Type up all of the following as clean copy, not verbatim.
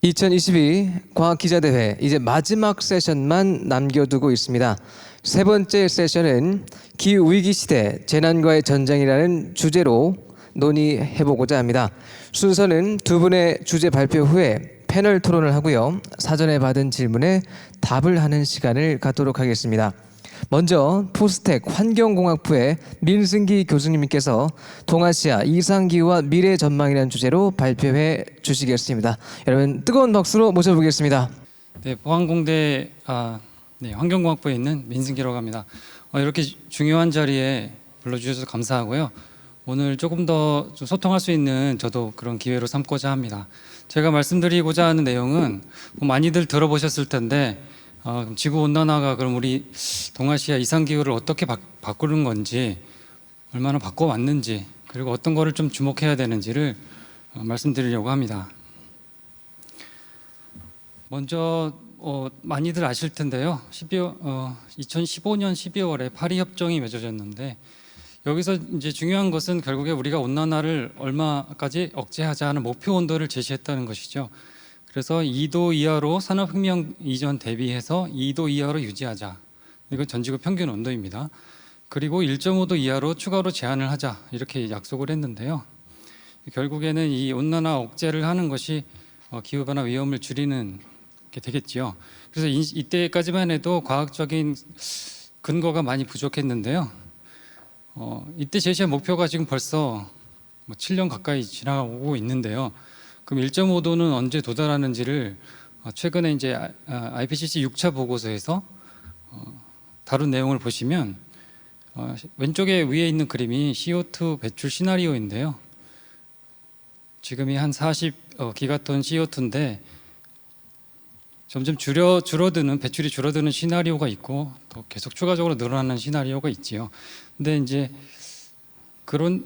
2022 과학기자대회 이제 마지막 세션만 남겨두고 있습니다. 세 번째 세션은 기후위기 시대 재난과의 전쟁이라는 주제로 논의해보고자 합니다. 순서는 두 분의 주제 발표 후에 패널 토론을 하고요. 사전에 받은 질문에 답을 하는 시간을 갖도록 하겠습니다. 먼저 포스텍 환경공학부의 민승기 교수님께서 동아시아 이상기후와 미래 전망이라는 주제로 발표해 주시겠습니다. 여러분 뜨거운 박수로 모셔보겠습니다. 네, 포항공대 환경공학부에 있는 민승기라고 합니다. 이렇게 중요한 자리에 불러주셔서 감사하고요. 오늘 조금 더 좀 소통할 수 있는 저도 그런 기회로 삼고자 합니다. 제가 말씀드리고자 하는 내용은 많이들 들어보셨을 텐데 지구온난화가 그럼 우리 동아시아 이상기후를 어떻게 바꾸는 건지, 얼마나 바꿔왔는지, 그리고 어떤 거를 좀 주목해야 되는지를 말씀드리려고 합니다. 먼저 많이들 아실 텐데요. 2015년 12월에 파리 협정이 맺어졌는데, 여기서 이제 중요한 것은 결국에 우리가 온난화를 얼마까지 억제하자 하는 목표 온도를 제시했다는 것이죠. 그래서 2도 이하로 산업혁명 이전 대비해서 2도 이하로 유지하자. 이건 전지구 평균 온도입니다. 그리고 1.5도 이하로 추가로 제한을 하자. 이렇게 약속을 했는데요. 결국에는 이 온난화 억제를 하는 것이 기후변화 위험을 줄이는 게 되겠지요. 그래서 이때까지만 해도 과학적인 근거가 많이 부족했는데요. 이때 제시한 목표가 지금 벌써 7년 가까이 지나가고 있는데요. 그럼 1.5도는 언제 도달하는지를 최근에 이제 IPCC 6차 보고서에서 다룬 내용을 보시면 왼쪽에 위에 있는 그림이 CO2 배출 시나리오인데요. 지금이 한 40기가톤 CO2인데 점점 줄어드는 배출이 줄어드는 시나리오가 있고 또 계속 추가적으로 늘어나는 시나리오가 있지요. 근데 이제 그런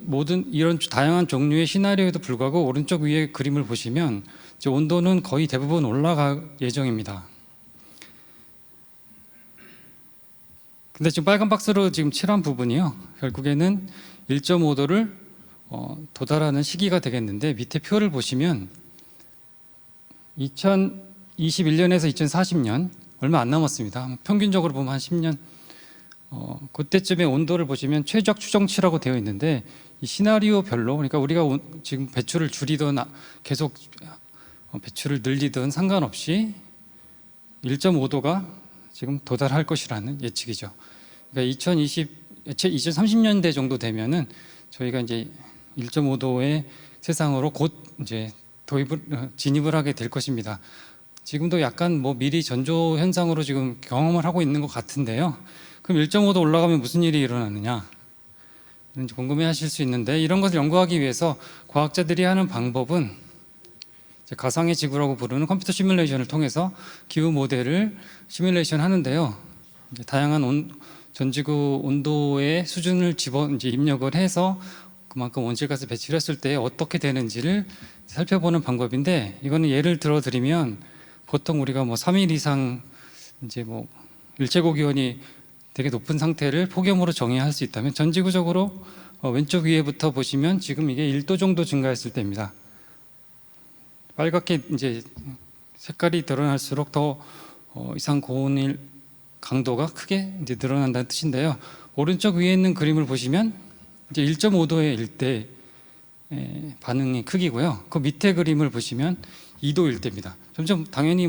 이런 다양한 종류의 시나리오에도 불구하고 오른쪽 위에 그림을 보시면 이제 온도는 거의 대부분 올라갈 예정입니다. 근데 지금 빨간 박스로 지금 칠한 부분이요. 결국에는 1.5도를 도달하는 시기가 되겠는데, 밑에 표를 보시면 2021년에서 2040년 얼마 안 남았습니다. 평균적으로 보면 한 10년. 그때쯤에 온도를 보시면 최적 추정치라고 되어 있는데, 이 시나리오별로, 그러니까 우리가 지금 배출을 줄이든 계속 배출을 늘리든 상관없이 1.5도가 지금 도달할 것이라는 예측이죠. 그러니까 2030년대 정도 되면은 저희가 이제 1.5도의 세상으로 곧 이제 진입을 하게 될 것입니다. 지금도 약간 미리 전조 현상으로 지금 경험을 하고 있는 것 같은데요. 그럼 1.5도 올라가면 무슨 일이 일어나느냐, 궁금해하실 수 있는데, 이런 것을 연구하기 위해서 과학자들이 하는 방법은 가상의 지구라고 부르는 컴퓨터 시뮬레이션을 통해서 기후 모델을 시뮬레이션 하는데요. 이제 다양한 전지구 온도의 수준을 이제 입력을 해서 그만큼 온실가스 배출했을 때 어떻게 되는지를 살펴보는 방법인데, 이거는 예를 들어 드리면 보통 우리가 3일 이상 이제 일제고 기온이 되게 높은 상태를 폭염으로 정의할 수 있다면, 전지구적으로 왼쪽 위에부터 보시면 지금 이게 1도 정도 증가했을 때입니다. 빨갛게 이제 색깔이 드러날수록 더 이상 고온일 강도가 크게 이제 늘어난다는 뜻인데요. 오른쪽 위에 있는 그림을 보시면 이제 1.5도의 일대 반응의 크기고요. 그 밑에 그림을 보시면 2도 일대입니다. 점점 당연히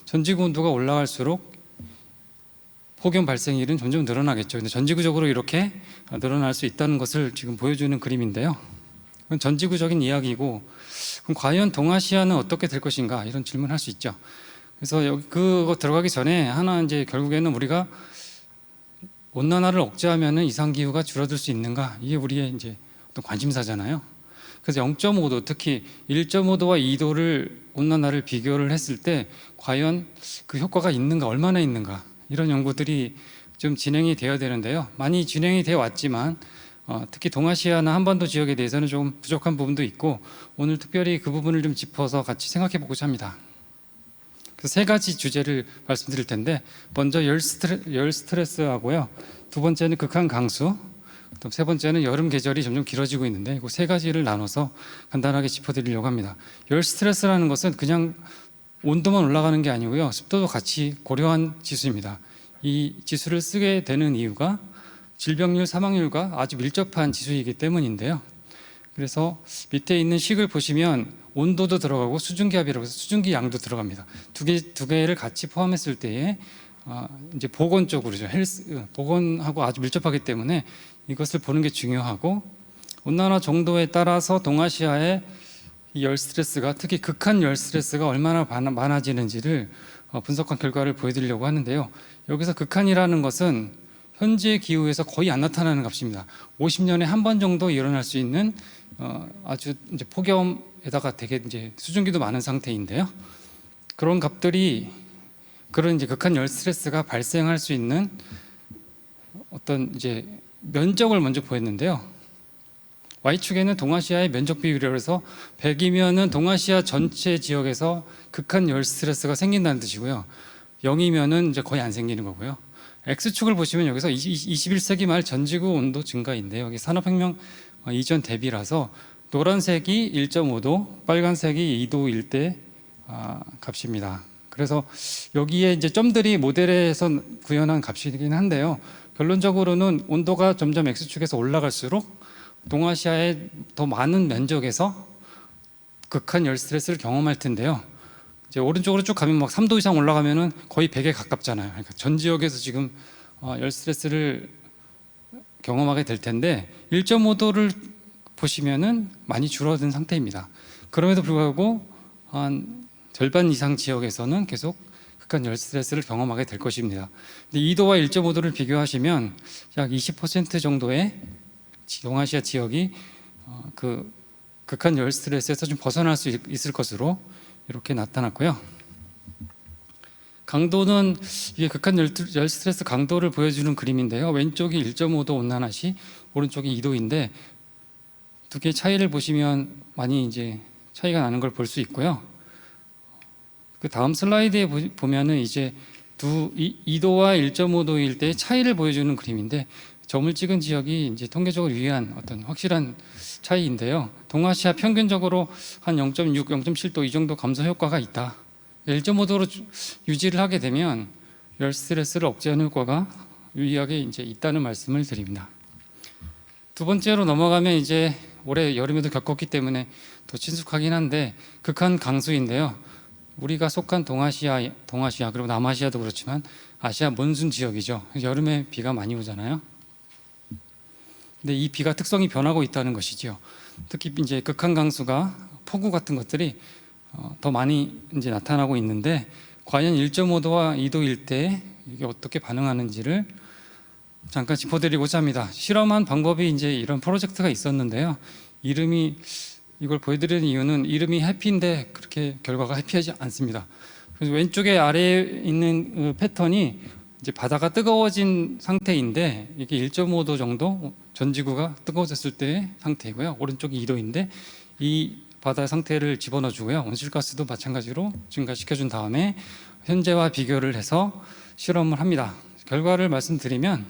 전지구 온도가 올라갈수록 폭염 발생일은 점점 늘어나겠죠. 근데 전지구적으로 이렇게 늘어날 수 있다는 것을 지금 보여주는 그림인데요. 그건 전지구적인 이야기고, 그럼 과연 동아시아는 어떻게 될 것인가, 이런 질문을 할 수 있죠. 그래서 그거 들어가기 전에 하나, 이제 결국에는 우리가 온난화를 억제하면은 이상기후가 줄어들 수 있는가, 이게 우리의 이제 어떤 관심사잖아요. 그래서 0.5도, 특히 1.5도와 2도를 온난화를 비교를 했을 때 과연 그 효과가 있는가, 얼마나 있는가, 이런 연구들이 좀 진행이 되어야 되는데요. 많이 진행이 되어 왔지만 특히 동아시아나 한반도 지역에 대해서는 좀 부족한 부분도 있고, 오늘 특별히 그 부분을 좀 짚어서 같이 생각해 보고자 합니다. 그래서 세 가지 주제를 말씀드릴 텐데, 먼저 열 스트레스하고요, 두 번째는 극한 강수, 또 세 번째는 여름 계절이 점점 길어지고 있는데, 그 세 가지를 나눠서 간단하게 짚어드리려고 합니다. 열 스트레스라는 것은 그냥 온도만 올라가는 게 아니고요. 습도도 같이 고려한 지수입니다. 이 지수를 쓰게 되는 이유가 질병률, 사망률과 아주 밀접한 지수이기 때문인데요. 그래서 밑에 있는 식을 보시면 온도도 들어가고 수증기압이라고 해서 수증기 양도 들어갑니다. 두 개를 같이 포함했을 때에 이제 보건 쪽으로죠. 보건하고 아주 밀접하기 때문에 이것을 보는 게 중요하고, 온난화 정도에 따라서 동아시아의 이 열 스트레스가, 특히 극한 열 스트레스가 얼마나 많아지는지를 분석한 결과를 보여드리려고 하는데요. 여기서 극한이라는 것은 현재 기후에서 거의 안 나타나는 값입니다. 50년에 한 번 정도 일어날 수 있는 아주 이제 폭염에다가 되게 이제 수증기도 많은 상태인데요. 그런 값들이, 그런 이제 극한 열 스트레스가 발생할 수 있는 어떤 이제 면적을 먼저 보였는데요. Y축에는 동아시아의 면적 비율이라고 해서 100이면은 동아시아 전체 지역에서 극한 열 스트레스가 생긴다는 뜻이고요. 0이면은 이제 거의 안 생기는 거고요. X축을 보시면 여기서 21세기 말 전지구 온도 증가인데요. 여기 산업혁명 이전 대비라서 노란색이 1.5도, 빨간색이 2도일 때 값입니다. 그래서 여기에 이제 점들이 모델에서 구현한 값이긴 한데요. 결론적으로는 온도가 점점 X축에서 올라갈수록 동아시아의 더 많은 면적에서 극한 열 스트레스를 경험할 텐데요. 이제 오른쪽으로 쭉 가면 막 3도 이상 올라가면은 거의 100에 가깝잖아요. 그러니까 전 지역에서 지금 열 스트레스를 경험하게 될 텐데 1.5도를 보시면은 많이 줄어든 상태입니다. 그럼에도 불구하고 한 절반 이상 지역에서는 계속 극한 열 스트레스를 경험하게 될 것입니다. 근데 2도와 1.5도를 비교하시면 약 20% 정도의 동아시아 지역이 그 극한 열 스트레스에서 좀 벗어날 수 있을 것으로 이렇게 나타났고요. 강도는 이게 극한 열 스트레스 강도를 보여주는 그림인데요. 왼쪽이 1.5도 온난화 시, 오른쪽이 2도인데 두 개의 차이를 보시면 많이 이제 차이가 나는 걸 볼 수 있고요. 그 다음 슬라이드에 보면은 이제 2도와 1.5도일 때의 차이를 보여주는 그림인데, 점을 찍은 지역이 이제 통계적으로 유의한 어떤 확실한 차이인데요. 동아시아 평균적으로 한 0.6, 0.7도 이 정도 감소 효과가 있다. 1.5도로 유지를 하게 되면 열 스트레스를 억제하는 효과가 유의하게 이제 있다는 말씀을 드립니다. 두 번째로 넘어가면 이제 올해 여름에도 겪었기 때문에 더 친숙하긴 한데 극한 강수인데요. 우리가 속한 동아시아 그리고 남아시아도 그렇지만 아시아 몬순 지역이죠. 여름에 비가 많이 오잖아요. 근데 이 비가 특성이 변하고 있다는 것이죠. 특히 이제 극한 강수가 폭우 같은 것들이 더 많이 이제 나타나고 있는데, 과연 1.5도와 2도일 때 이게 어떻게 반응하는지를 잠깐 짚어드리고자 합니다. 실험한 방법이 이제 이런 프로젝트가 있었는데요. 이걸 보여드리는 이유는 이름이 해피인데 그렇게 결과가 해피하지 않습니다. 그래서 왼쪽에 아래에 있는 그 패턴이 이제 바다가 뜨거워진 상태인데, 이게 1.5도 정도 전 지구가 뜨거워졌을 때의 상태이고요. 오른쪽이 2도인데 이 바다 상태를 집어넣어 주고요. 온실가스도 마찬가지로 증가시켜 준 다음에 현재와 비교를 해서 실험을 합니다. 결과를 말씀드리면,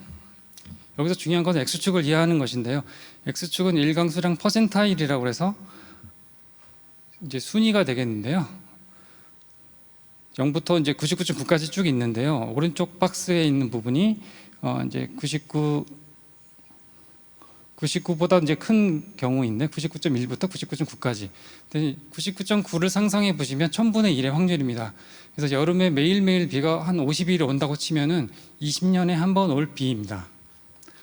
여기서 중요한 것은 X축을 이해하는 것인데요. X축은 일강수량 퍼센타일이라고 해서 이제 순위가 되겠는데요. 0부터 이제 99.9까지 쭉 있는데요. 오른쪽 박스에 있는 부분이 이제 99보다 이제 큰 경우인데 99.1부터 99.9까지. 근데 99.9를 상상해 보시면 1000분의 1의 확률입니다. 그래서 여름에 매일매일 비가 한 50일 온다고 치면은 20년에 한 번 올 비입니다.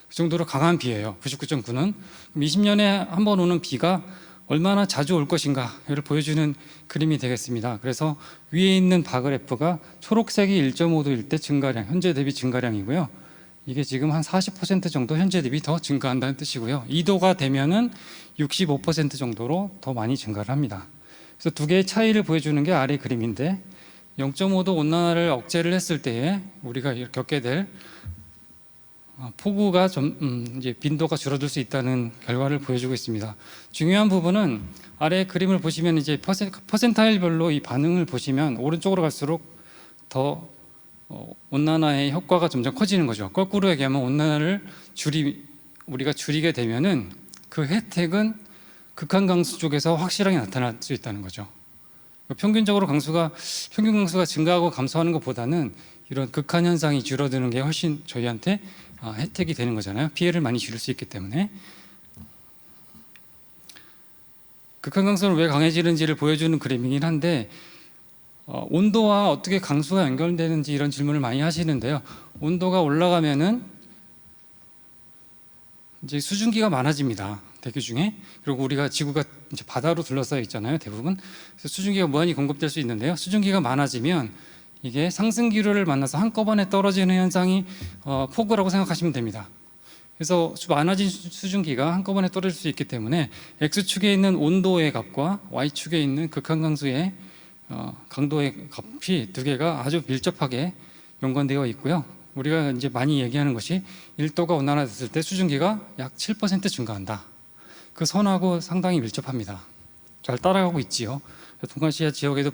그 정도로 강한 비예요. 99.9는. 그럼 20년에 한 번 오는 비가 얼마나 자주 올 것인가를 보여주는 그림이 되겠습니다. 그래서 위에 있는 바그래프가 초록색이 1.5도일 때 증가량, 현재 대비 증가량이고요. 이게 지금 한 40% 정도 현재 대비 더 증가한다는 뜻이고요. 2도가 되면은 65% 정도로 더 많이 증가를 합니다. 그래서 두 개의 차이를 보여주는 게 아래 그림인데, 0.5도 온난화를 억제를 했을 때에 우리가 겪게 될 폭우가 좀 이제 빈도가 줄어들 수 있다는 결과를 보여주고 있습니다. 중요한 부분은 아래 그림을 보시면 이제 퍼센타일별로 이 반응을 보시면 오른쪽으로 갈수록 더 온난화의 효과가 점점 커지는 거죠. 거꾸로 얘기하면 온난화를 우리가 줄이게 되면은 그 혜택은 극한 강수 쪽에서 확실하게 나타날 수 있다는 거죠. 평균적으로 평균 강수가 증가하고 감소하는 것보다는 이런 극한 현상이 줄어드는 게 훨씬 저희한테 혜택이 되는 거잖아요. 피해를 많이 줄일 수 있기 때문에. 극한 강수는 왜 강해지는지를 보여주는 그림이긴 한데 온도와 어떻게 강수가 연결되는지 이런 질문을 많이 하시는데요. 온도가 올라가면은 이제 수증기가 많아집니다. 대기 중에. 그리고 우리가 지구가 이제 바다로 둘러싸여 있잖아요. 대부분. 그래서 수증기가 무한히 공급될 수 있는데요. 수증기가 많아지면 이게 상승 기류를 만나서 한꺼번에 떨어지는 현상이 폭우라고 생각하시면 됩니다. 그래서 많아진 수증기가 한꺼번에 떨어질 수 있기 때문에 X축에 있는 온도의 값과 Y축에 있는 극한 강수의 강도의 값이 두 개가 아주 밀접하게 연관되어 있고요. 우리가 이제 많이 얘기하는 것이 1도가 온난화됐을 때 수증기가 약 7% 증가한다. 그 선하고 상당히 밀접합니다. 잘 따라가고 있지요. 동아시아 지역에도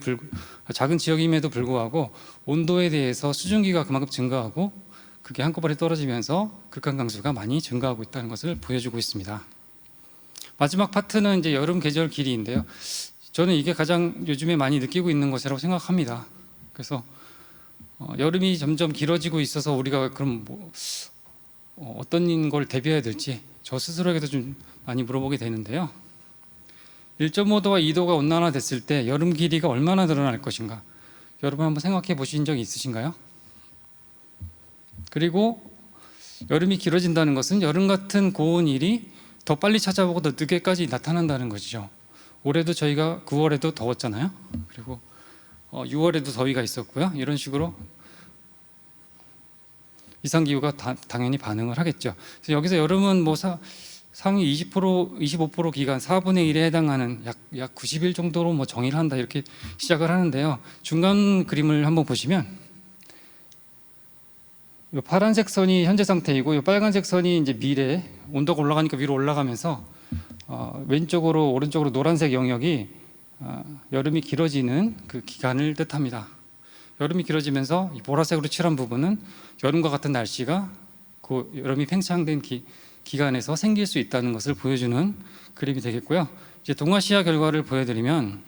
작은 지역임에도 불구하고 온도에 대해서 수증기가 그만큼 증가하고 그게 한꺼번에 떨어지면서 극한 강수가 많이 증가하고 있다는 것을 보여주고 있습니다. 마지막 파트는 이제 여름 계절 길이인데요. 저는 이게 가장 요즘에 많이 느끼고 있는 것이라고 생각합니다. 그래서 여름이 점점 길어지고 있어서 우리가 그럼 어떤 걸 대비해야 될지 저 스스로에게도 좀 많이 물어보게 되는데요. 1.5도와 2도가 온난화됐을 때 여름 길이가 얼마나 늘어날 것인가? 여러분 한번 생각해 보신 적이 있으신가요? 그리고 여름이 길어진다는 것은 여름 같은 고온일이 더 빨리 찾아오고 더 늦게까지 나타난다는 것이죠. 올해도 저희가 9월에도 더웠잖아요. 그리고 6월에도 더위가 있었고요. 이런 식으로 이상기후가 당연히 반응을 하겠죠. 그래서 여기서 여름은 뭐 상위 20%, 25% 기간 4분의 1에 해당하는 약 90일 정도로 뭐 정의를 한다 이렇게 시작을 하는데요. 중간 그림을 한번 보시면 이 파란색 선이 현재 상태이고 이 빨간색 선이 이제 미래 온도가 올라가니까 위로 올라가면서 왼쪽으로 오른쪽으로 노란색 영역이 여름이 길어지는 그 기간을 뜻합니다. 여름이 길어지면서 이 보라색으로 칠한 부분은 여름과 같은 날씨가 그 여름이 팽창된 기간에서 생길 수 있다는 것을 보여주는 그림이 되겠고요. 이제 동아시아 결과를 보여드리면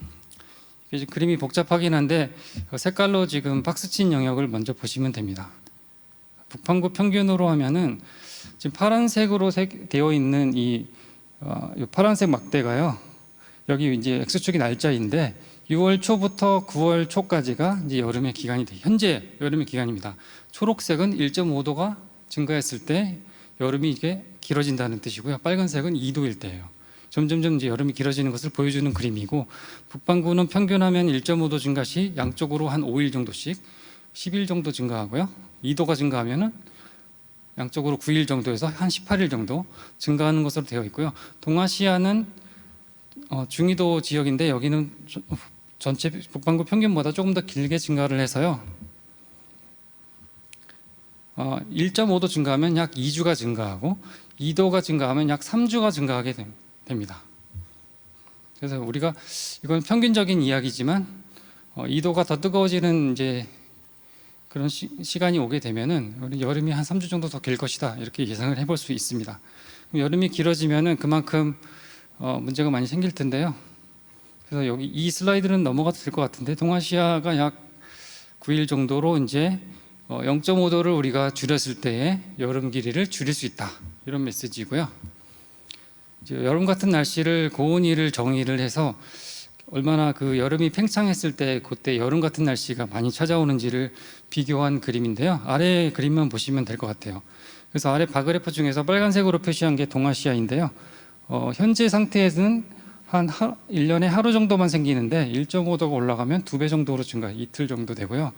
이게 그림이 복잡하긴 한데 색깔로 지금 박스친 영역을 먼저 보시면 됩니다. 북반구 평균으로 하면은 지금 파란색으로 되어 있는 이 파란색 막대가요. 여기 이제 X축이 날짜인데 6월 초부터 9월 초까지가 이제 여름의 기간이 돼. 현재 여름의 기간입니다. 초록색은 1.5도가 증가했을 때 여름이 이게 길어진다는 뜻이고요. 빨간색은 2도일 때예요. 점점점 이제 여름이 길어지는 것을 보여주는 그림이고 북반구는 평균하면 1.5도 증가 시 양쪽으로 한 5일 정도씩 10일 정도 증가하고요. 2도가 증가하면은 양쪽으로 9일 정도에서 한 18일 정도 증가하는 것으로 되어 있고요. 동아시아는 중위도 지역인데 여기는 전체 북반구 평균보다 조금 더 길게 증가를 해서요. 1.5도 증가하면 약 2주가 증가하고 2도가 증가하면 약 3주가 증가하게 됩니다. 그래서 우리가 이건 평균적인 이야기지만 2도가 더 뜨거워지는 이제 그런 시간이 오게 되면은 여름이 한 3주 정도 더 길 것이다 이렇게 예상을 해볼 수 있습니다. 여름이 길어지면은 그만큼 문제가 많이 생길 텐데요. 그래서 여기 이 슬라이드는 넘어가도 될 것 같은데 동아시아가 약 9일 정도로 이제 0.5도를 우리가 줄였을 때의 여름 길이를 줄일 수 있다 이런 메시지고요. 이제 여름 같은 날씨를 고온일을 정의를 해서 얼마나 그 여름이 팽창했을 때 그때 여름 같은 날씨가 많이 찾아오는지를 비교한 그림인데요. 아래 그림만 보시면 될 것 같아요. 그래서 아래 바그래프 중에서 빨간색으로 표시한 게 동아시아인데요. 현재 상태에서는 한 1년에 하루 정도만 생기는데 1.5도가 올라가면 2배 정도로 증가, 이틀 정도 되고요.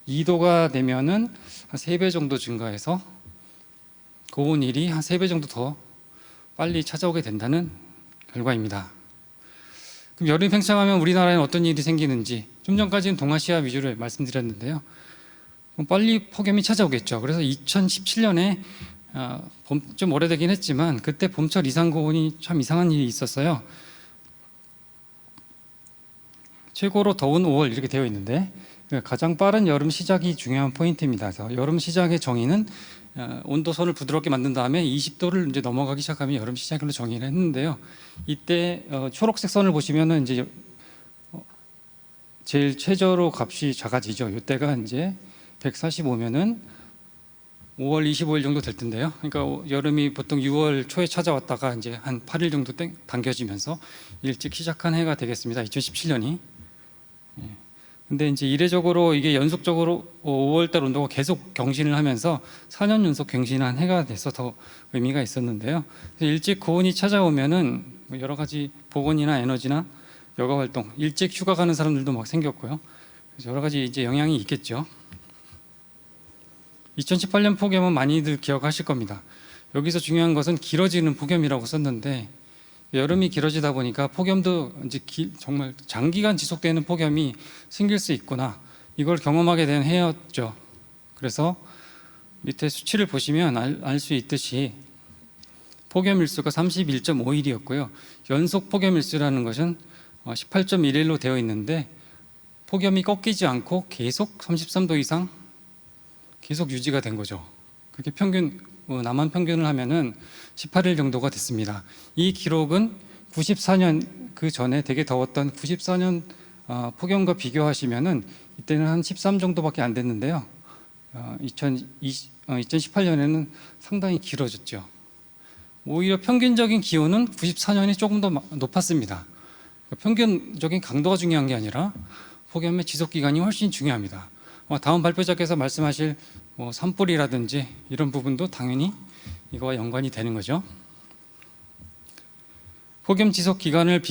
2도가 되면은 한 3배 정도 증가해서 고온일이 한 3배 정도 더 빨리 찾아오게 된다는 결과입니다. 그럼 여름이 팽창하면 우리나라에는 어떤 일이 생기는지 좀 전까지는 동아시아 위주로 말씀드렸는데요. 그럼 빨리 폭염이 찾아오겠죠. 그래서 2017년에 좀 오래되긴 했지만 그때 봄철 이상 고온이 참 이상한 일이 있었어요. 최고로 더운 5월 이렇게 되어 있는데 가장 빠른 여름 시작이 중요한 포인트입니다. 그래서 여름 시작의 정의는 온도선을 부드럽게 만든 다음에 20도를 이제 넘어가기 시작하면 여름 시작으로 정의를 했는데요. 이때 초록색 선을 보시면은 이제 제일 최저로 값이 작아지죠. 이때가 이제 145면은 5월 25일 정도 될 텐데요. 그러니까 여름이 보통 6월 초에 찾아왔다가 이제 한 8일 정도 당겨지면서 일찍 시작한 해가 되겠습니다. 2017년이. 근데 이제 이례적으로 이게 연속적으로 5월달 온도가 계속 경신을 하면서 4년 연속 경신한 해가 돼서 더 의미가 있었는데요. 일찍 고온이 찾아오면은 여러 가지 보건이나 에너지나 여가 활동, 일찍 휴가 가는 사람들도 막 생겼고요. 그래서 여러 가지 이제 영향이 있겠죠. 2018년 폭염은 많이들 기억하실 겁니다. 여기서 중요한 것은 길어지는 폭염이라고 썼는데 여름이 길어지다 보니까 폭염도 이제 정말 장기간 지속되는 폭염이 생길 수 있구나, 이걸 경험하게 된 해였죠. 그래서 밑에 수치를 보시면 알 수 있듯이 폭염 일수가 31.5일이었고요. 연속 폭염 일수라는 것은 18.1일로 되어 있는데 폭염이 꺾이지 않고 계속 33도 이상 계속 유지가 된 거죠. 그게 평균 남한 평균을 하면은 18일 정도가 됐습니다. 이 기록은 94년 그 전에 되게 더웠던 94년 폭염과 비교하시면은 이때는 한 13 정도밖에 안 됐는데요. 2018년에는 상당히 길어졌죠. 오히려 평균적인 기온은 94년이 조금 더 높았습니다. 평균적인 강도가 중요한 게 아니라 폭염의 지속 기간이 훨씬 중요합니다. 다음 발표자께서 말씀하실 산불이라든지 이런 부분도 당연히 이거와 연관이 되는 거죠. 폭염 지속 기간을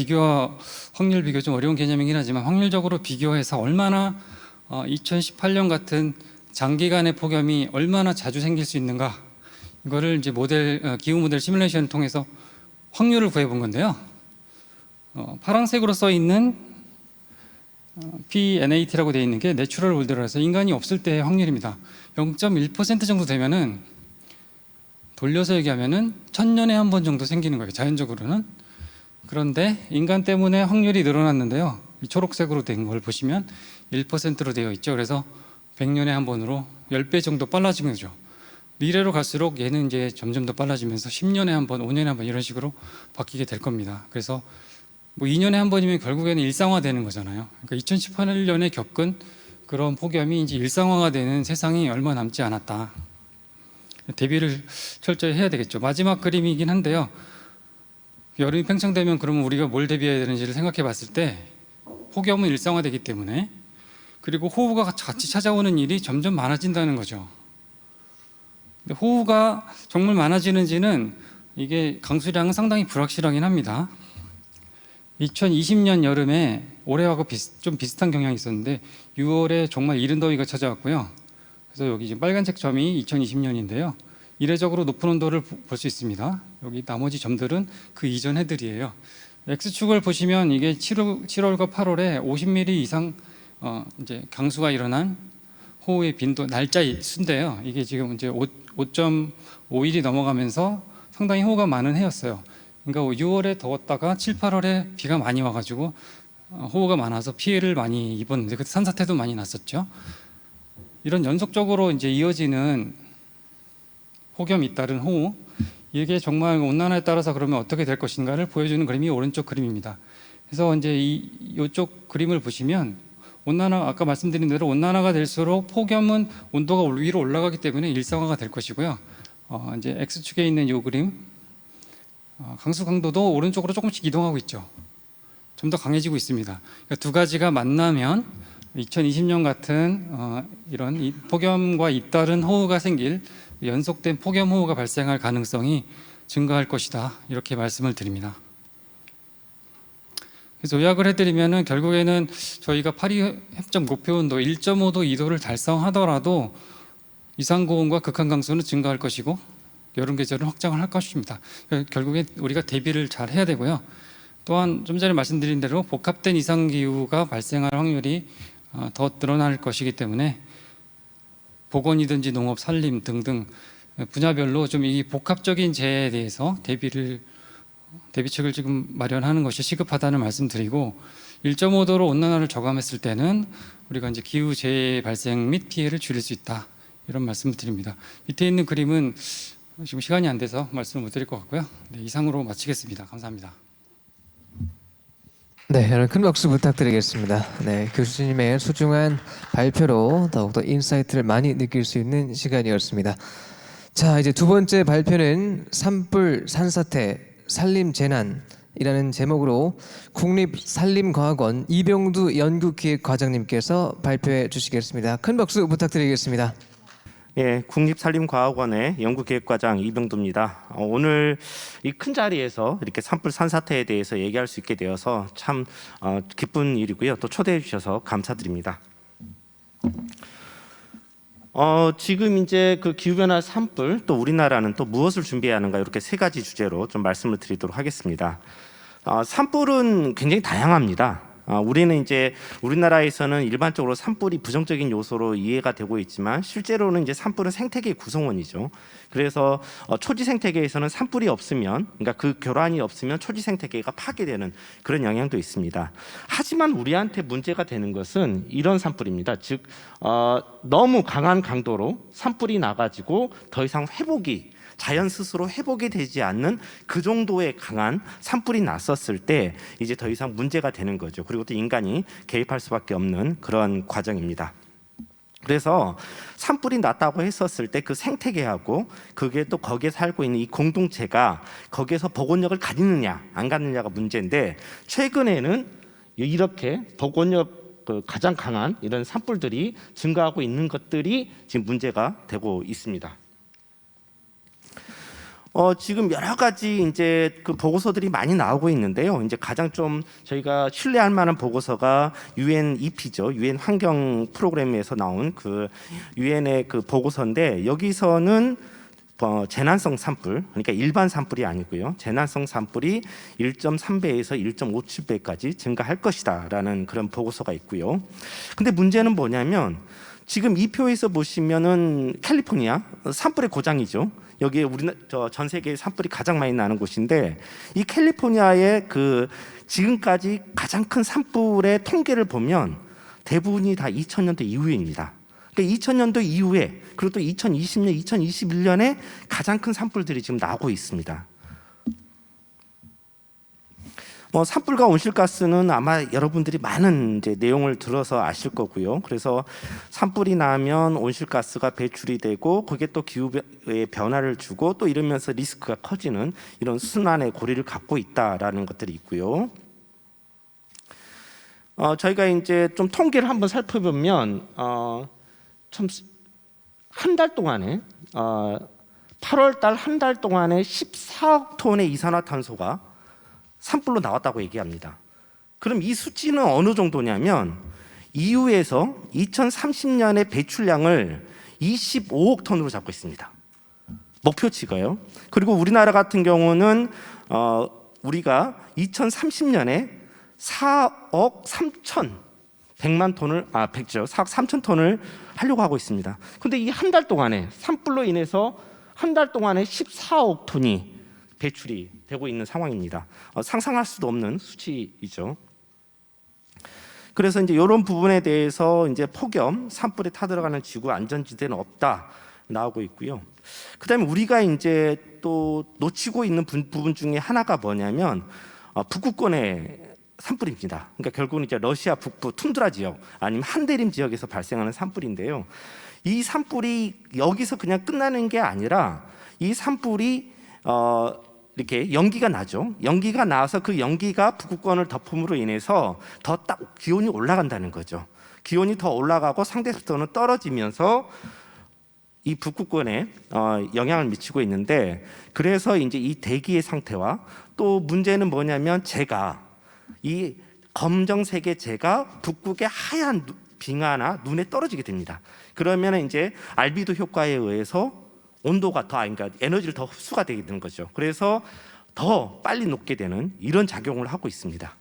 확률 비교 좀 어려운 개념이긴 하지만 확률적으로 비교해서 얼마나 2018년 같은 장기간의 폭염이 얼마나 자주 생길 수 있는가, 이거를 이제 기후 모델 시뮬레이션을 통해서 확률을 구해 본 건데요. 파란색으로 써 있는 PNAT라고 되어 있는 게 내추럴 월드라서 인간이 없을 때의 확률입니다. 0.1% 정도 되면은 돌려서 얘기하면은 1000년에 한 번 정도 생기는 거예요, 자연적으로는. 그런데 인간 때문에 확률이 늘어났는데요. 이 초록색으로 된 걸 보시면 1%로 되어 있죠. 그래서 100년에 한 번으로 10배 정도 빨라진 거죠. 미래로 갈수록 얘는 이제 점점 더 빨라지면서 10년에 한 번, 5년에 한 번 이런 식으로 바뀌게 될 겁니다. 그래서 2년에 한 번이면 결국에는 일상화되는 거잖아요. 그러니까 2018년에 겪은 그런 폭염이 이제 일상화가 되는 세상이 얼마 남지 않았다. 대비를 철저히 해야 되겠죠. 마지막 그림이긴 한데요. 여름이 팽창되면 그러면 우리가 뭘 대비해야 되는지를 생각해 봤을 때 폭염은 일상화되기 때문에, 그리고 호우가 같이 찾아오는 일이 점점 많아진다는 거죠. 근데 호우가 정말 많아지는지는 이게 강수량은 상당히 불확실하긴 합니다. 2020년 여름에 올해하고 좀 비슷한 경향이 있었는데 6월에 정말 이른 더위가 찾아왔고요. 그래서 여기 지금 빨간색 점이 2020년인데요. 이례적으로 높은 온도를 볼 수 있습니다. 여기 나머지 점들은 그 이전 해들이에요. X축을 보시면 이게 7월과 8월에 50mm 이상 이제 강수가 일어난 호우의 빈도 날짜 수인데요. 이게 지금 이제 5.5일이 넘어가면서 상당히 호우가 많은 해였어요. 그러니까 6월에 더웠다가 7, 8월에 비가 많이 와가지고 호우가 많아서 피해를 많이 입었는데 그때 산사태도 많이 났었죠. 이런 연속적으로 이제 이어지는 폭염이 따른 호우, 이게 정말 온난화에 따라서 그러면 어떻게 될 것인가를 보여주는 그림이 오른쪽 그림입니다. 그래서 이제 이쪽 그림을 보시면 온난화, 아까 말씀드린 대로 온난화가 될수록 폭염은 온도가 위로 올라가기 때문에 일상화가 될 것이고요. 이제 X축에 있는 이 그림, 강수 강도도 오른쪽으로 조금씩 이동하고 있죠. 좀 더 강해지고 있습니다. 그러니까 두 가지가 만나면 2020년 같은 이런 폭염과 잇따른 호우가 생길 연속된 폭염 호우가 발생할 가능성이 증가할 것이다, 이렇게 말씀을 드립니다. 그래서 요약을 해드리면은 결국에는 저희가 파리 협정 목표 온도 1.5도, 2도를 달성하더라도 이상고온과 극한 강수는 증가할 것이고 여름 계절은 확장을 할 것입니다. 결국에 우리가 대비를 잘 해야 되고요. 또한 좀 전에 말씀드린 대로 복합된 이상기후가 발생할 확률이 더 늘어날 것이기 때문에 보건이든지 농업, 산림 등등 분야별로 좀 이 복합적인 재해에 대해서 대비책을 지금 마련하는 것이 시급하다는 말씀드리고, 1.5도로 온난화를 저감했을 때는 우리가 이제 기후 재해 발생 및 피해를 줄일 수 있다, 이런 말씀을 드립니다. 밑에 있는 그림은 지금 시간이 안 돼서 말씀을 못 드릴 것 같고요. 네, 이상으로 마치겠습니다. 감사합니다. 네, 여러분 큰 박수 부탁드리겠습니다. 네, 교수님의 소중한 발표로 더욱더 인사이트를 많이 느낄 수 있는 시간이었습니다. 자, 이제 두 번째 발표는 산불 산사태 산림 재난이라는 제목으로 국립산림과학원 이병두 연구기획과장님께서 발표해 주시겠습니다. 큰 박수 부탁드리겠습니다. 예, 국립산림과학원의 연구기획과장 이병두입니다. 오늘 이 큰 자리에서 이렇게 산불 산사태에 대해서 얘기할 수 있게 되어서 참 기쁜 일이고요. 또 초대해 주셔서 감사드립니다. 지금 이제 그 기후변화 산불 또 우리나라는 또 무엇을 준비해야 하는가 이렇게 세 가지 주제로 좀 말씀을 드리도록 하겠습니다. 산불은 굉장히 다양합니다. 우리는 이제 우리나라에서는 일반적으로 산불이 부정적인 요소로 이해가 되고 있지만 실제로는 이제 산불은 생태계의 구성원이죠. 그래서 초지 생태계에서는 산불이 없으면, 그러니까 그 교란이 없으면 초지 생태계가 파괴되는 그런 영향도 있습니다. 하지만 우리한테 문제가 되는 것은 이런 산불입니다. 즉 너무 강한 강도로 산불이 나가지고 더 이상 자연 스스로 회복이 되지 않는 그 정도의 강한 산불이 났었을 때 이제 더 이상 문제가 되는 거죠. 그리고 또 인간이 개입할 수밖에 없는 그런 과정입니다. 그래서 산불이 났다고 했었을 때 그 생태계하고 그게 또 거기에 살고 있는 이 공동체가 거기에서 복원력을 가지느냐 안 갖느냐가 문제인데, 최근에는 이렇게 복원력 가장 강한 이런 산불들이 증가하고 있는 것들이 지금 문제가 되고 있습니다. 지금 여러 가지 이제 그 보고서들이 많이 나오고 있는데요. 이제 가장 좀 저희가 신뢰할 만한 보고서가 UNEP죠. UN 환경 프로그램에서 나온 그 UN의 그 보고서인데, 여기서는 재난성 산불, 그러니까 일반 산불이 아니고요. 재난성 산불이 1.3배에서 1.57배까지 증가할 것이다라는 그런 보고서가 있고요. 근데 문제는 뭐냐면 지금 이 표에서 보시면은 캘리포니아 산불의 고장이죠. 여기에 전 세계에 산불이 가장 많이 나는 곳인데, 이 캘리포니아의 그 지금까지 가장 큰 산불의 통계를 보면 대부분이 다 2000년대 이후입니다. 그러니까 2000년도 이후에, 그리고 또 2020년, 2021년에 가장 큰 산불들이 지금 나오고 있습니다. 산불과 온실가스는 아마 여러분들이 많은 이제 내용을 들어서 아실 거고요. 그래서 산불이 나면 온실가스가 배출이 되고 그게 또 기후의 변화를 주고 또 이러면서 리스크가 커지는 이런 순환의 고리를 갖고 있다라는 것들이 있고요. 저희가 이제 좀 통계를 한번 살펴보면 참 한 달 동안에 8월 달 한 달 동안에 14억 톤의 이산화탄소가 산불로 나왔다고 얘기합니다. 그럼 이 수치는 어느 정도냐면 EU에서 2030년의 배출량을 25억 톤으로 잡고 있습니다. 목표치가요. 그리고 우리나라 같은 경우는 우리가 2030년에 4억 3천 100만 톤을 4억 3천 톤을 하려고 하고 있습니다. 근데 이 한 달 동안에 산불로 인해서 한 달 동안에 14억 톤이 배출이 되고 있는 상황입니다. 상상할 수도 없는 수치이죠. 그래서 이제 이런 부분에 대해서 이제 폭염, 산불에 타들어가는 지구 안전지대는 없다 나오고 있고요. 그다음에 우리가 이제 또 놓치고 있는 부분 중에 하나가 뭐냐면 북극권의 산불입니다. 그러니까 결국은 이제 러시아 북부 툰드라 지역 아니면 한대림 지역에서 발생하는 산불인데요. 이 산불이 여기서 그냥 끝나는 게 아니라 이 산불이 이렇게 연기가 나죠. 연기가 나와서 그 연기가 북극권을 덮음으로 인해서 더 딱 기온이 올라간다는 거죠. 기온이 더 올라가고 상대수도는 떨어지면서 이 북극권에 영향을 미치고 있는데, 그래서 이제 이 대기의 상태와 또 문제는 뭐냐면 이 검정색의 재가 북극의 하얀 빙하나 눈에 떨어지게 됩니다. 그러면 이제 알비도 효과에 의해서 온도가 그러니까 에너지를 더 흡수가 되게 되는 거죠. 그래서 더 빨리 녹게 되는 이런 작용을 하고 있습니다.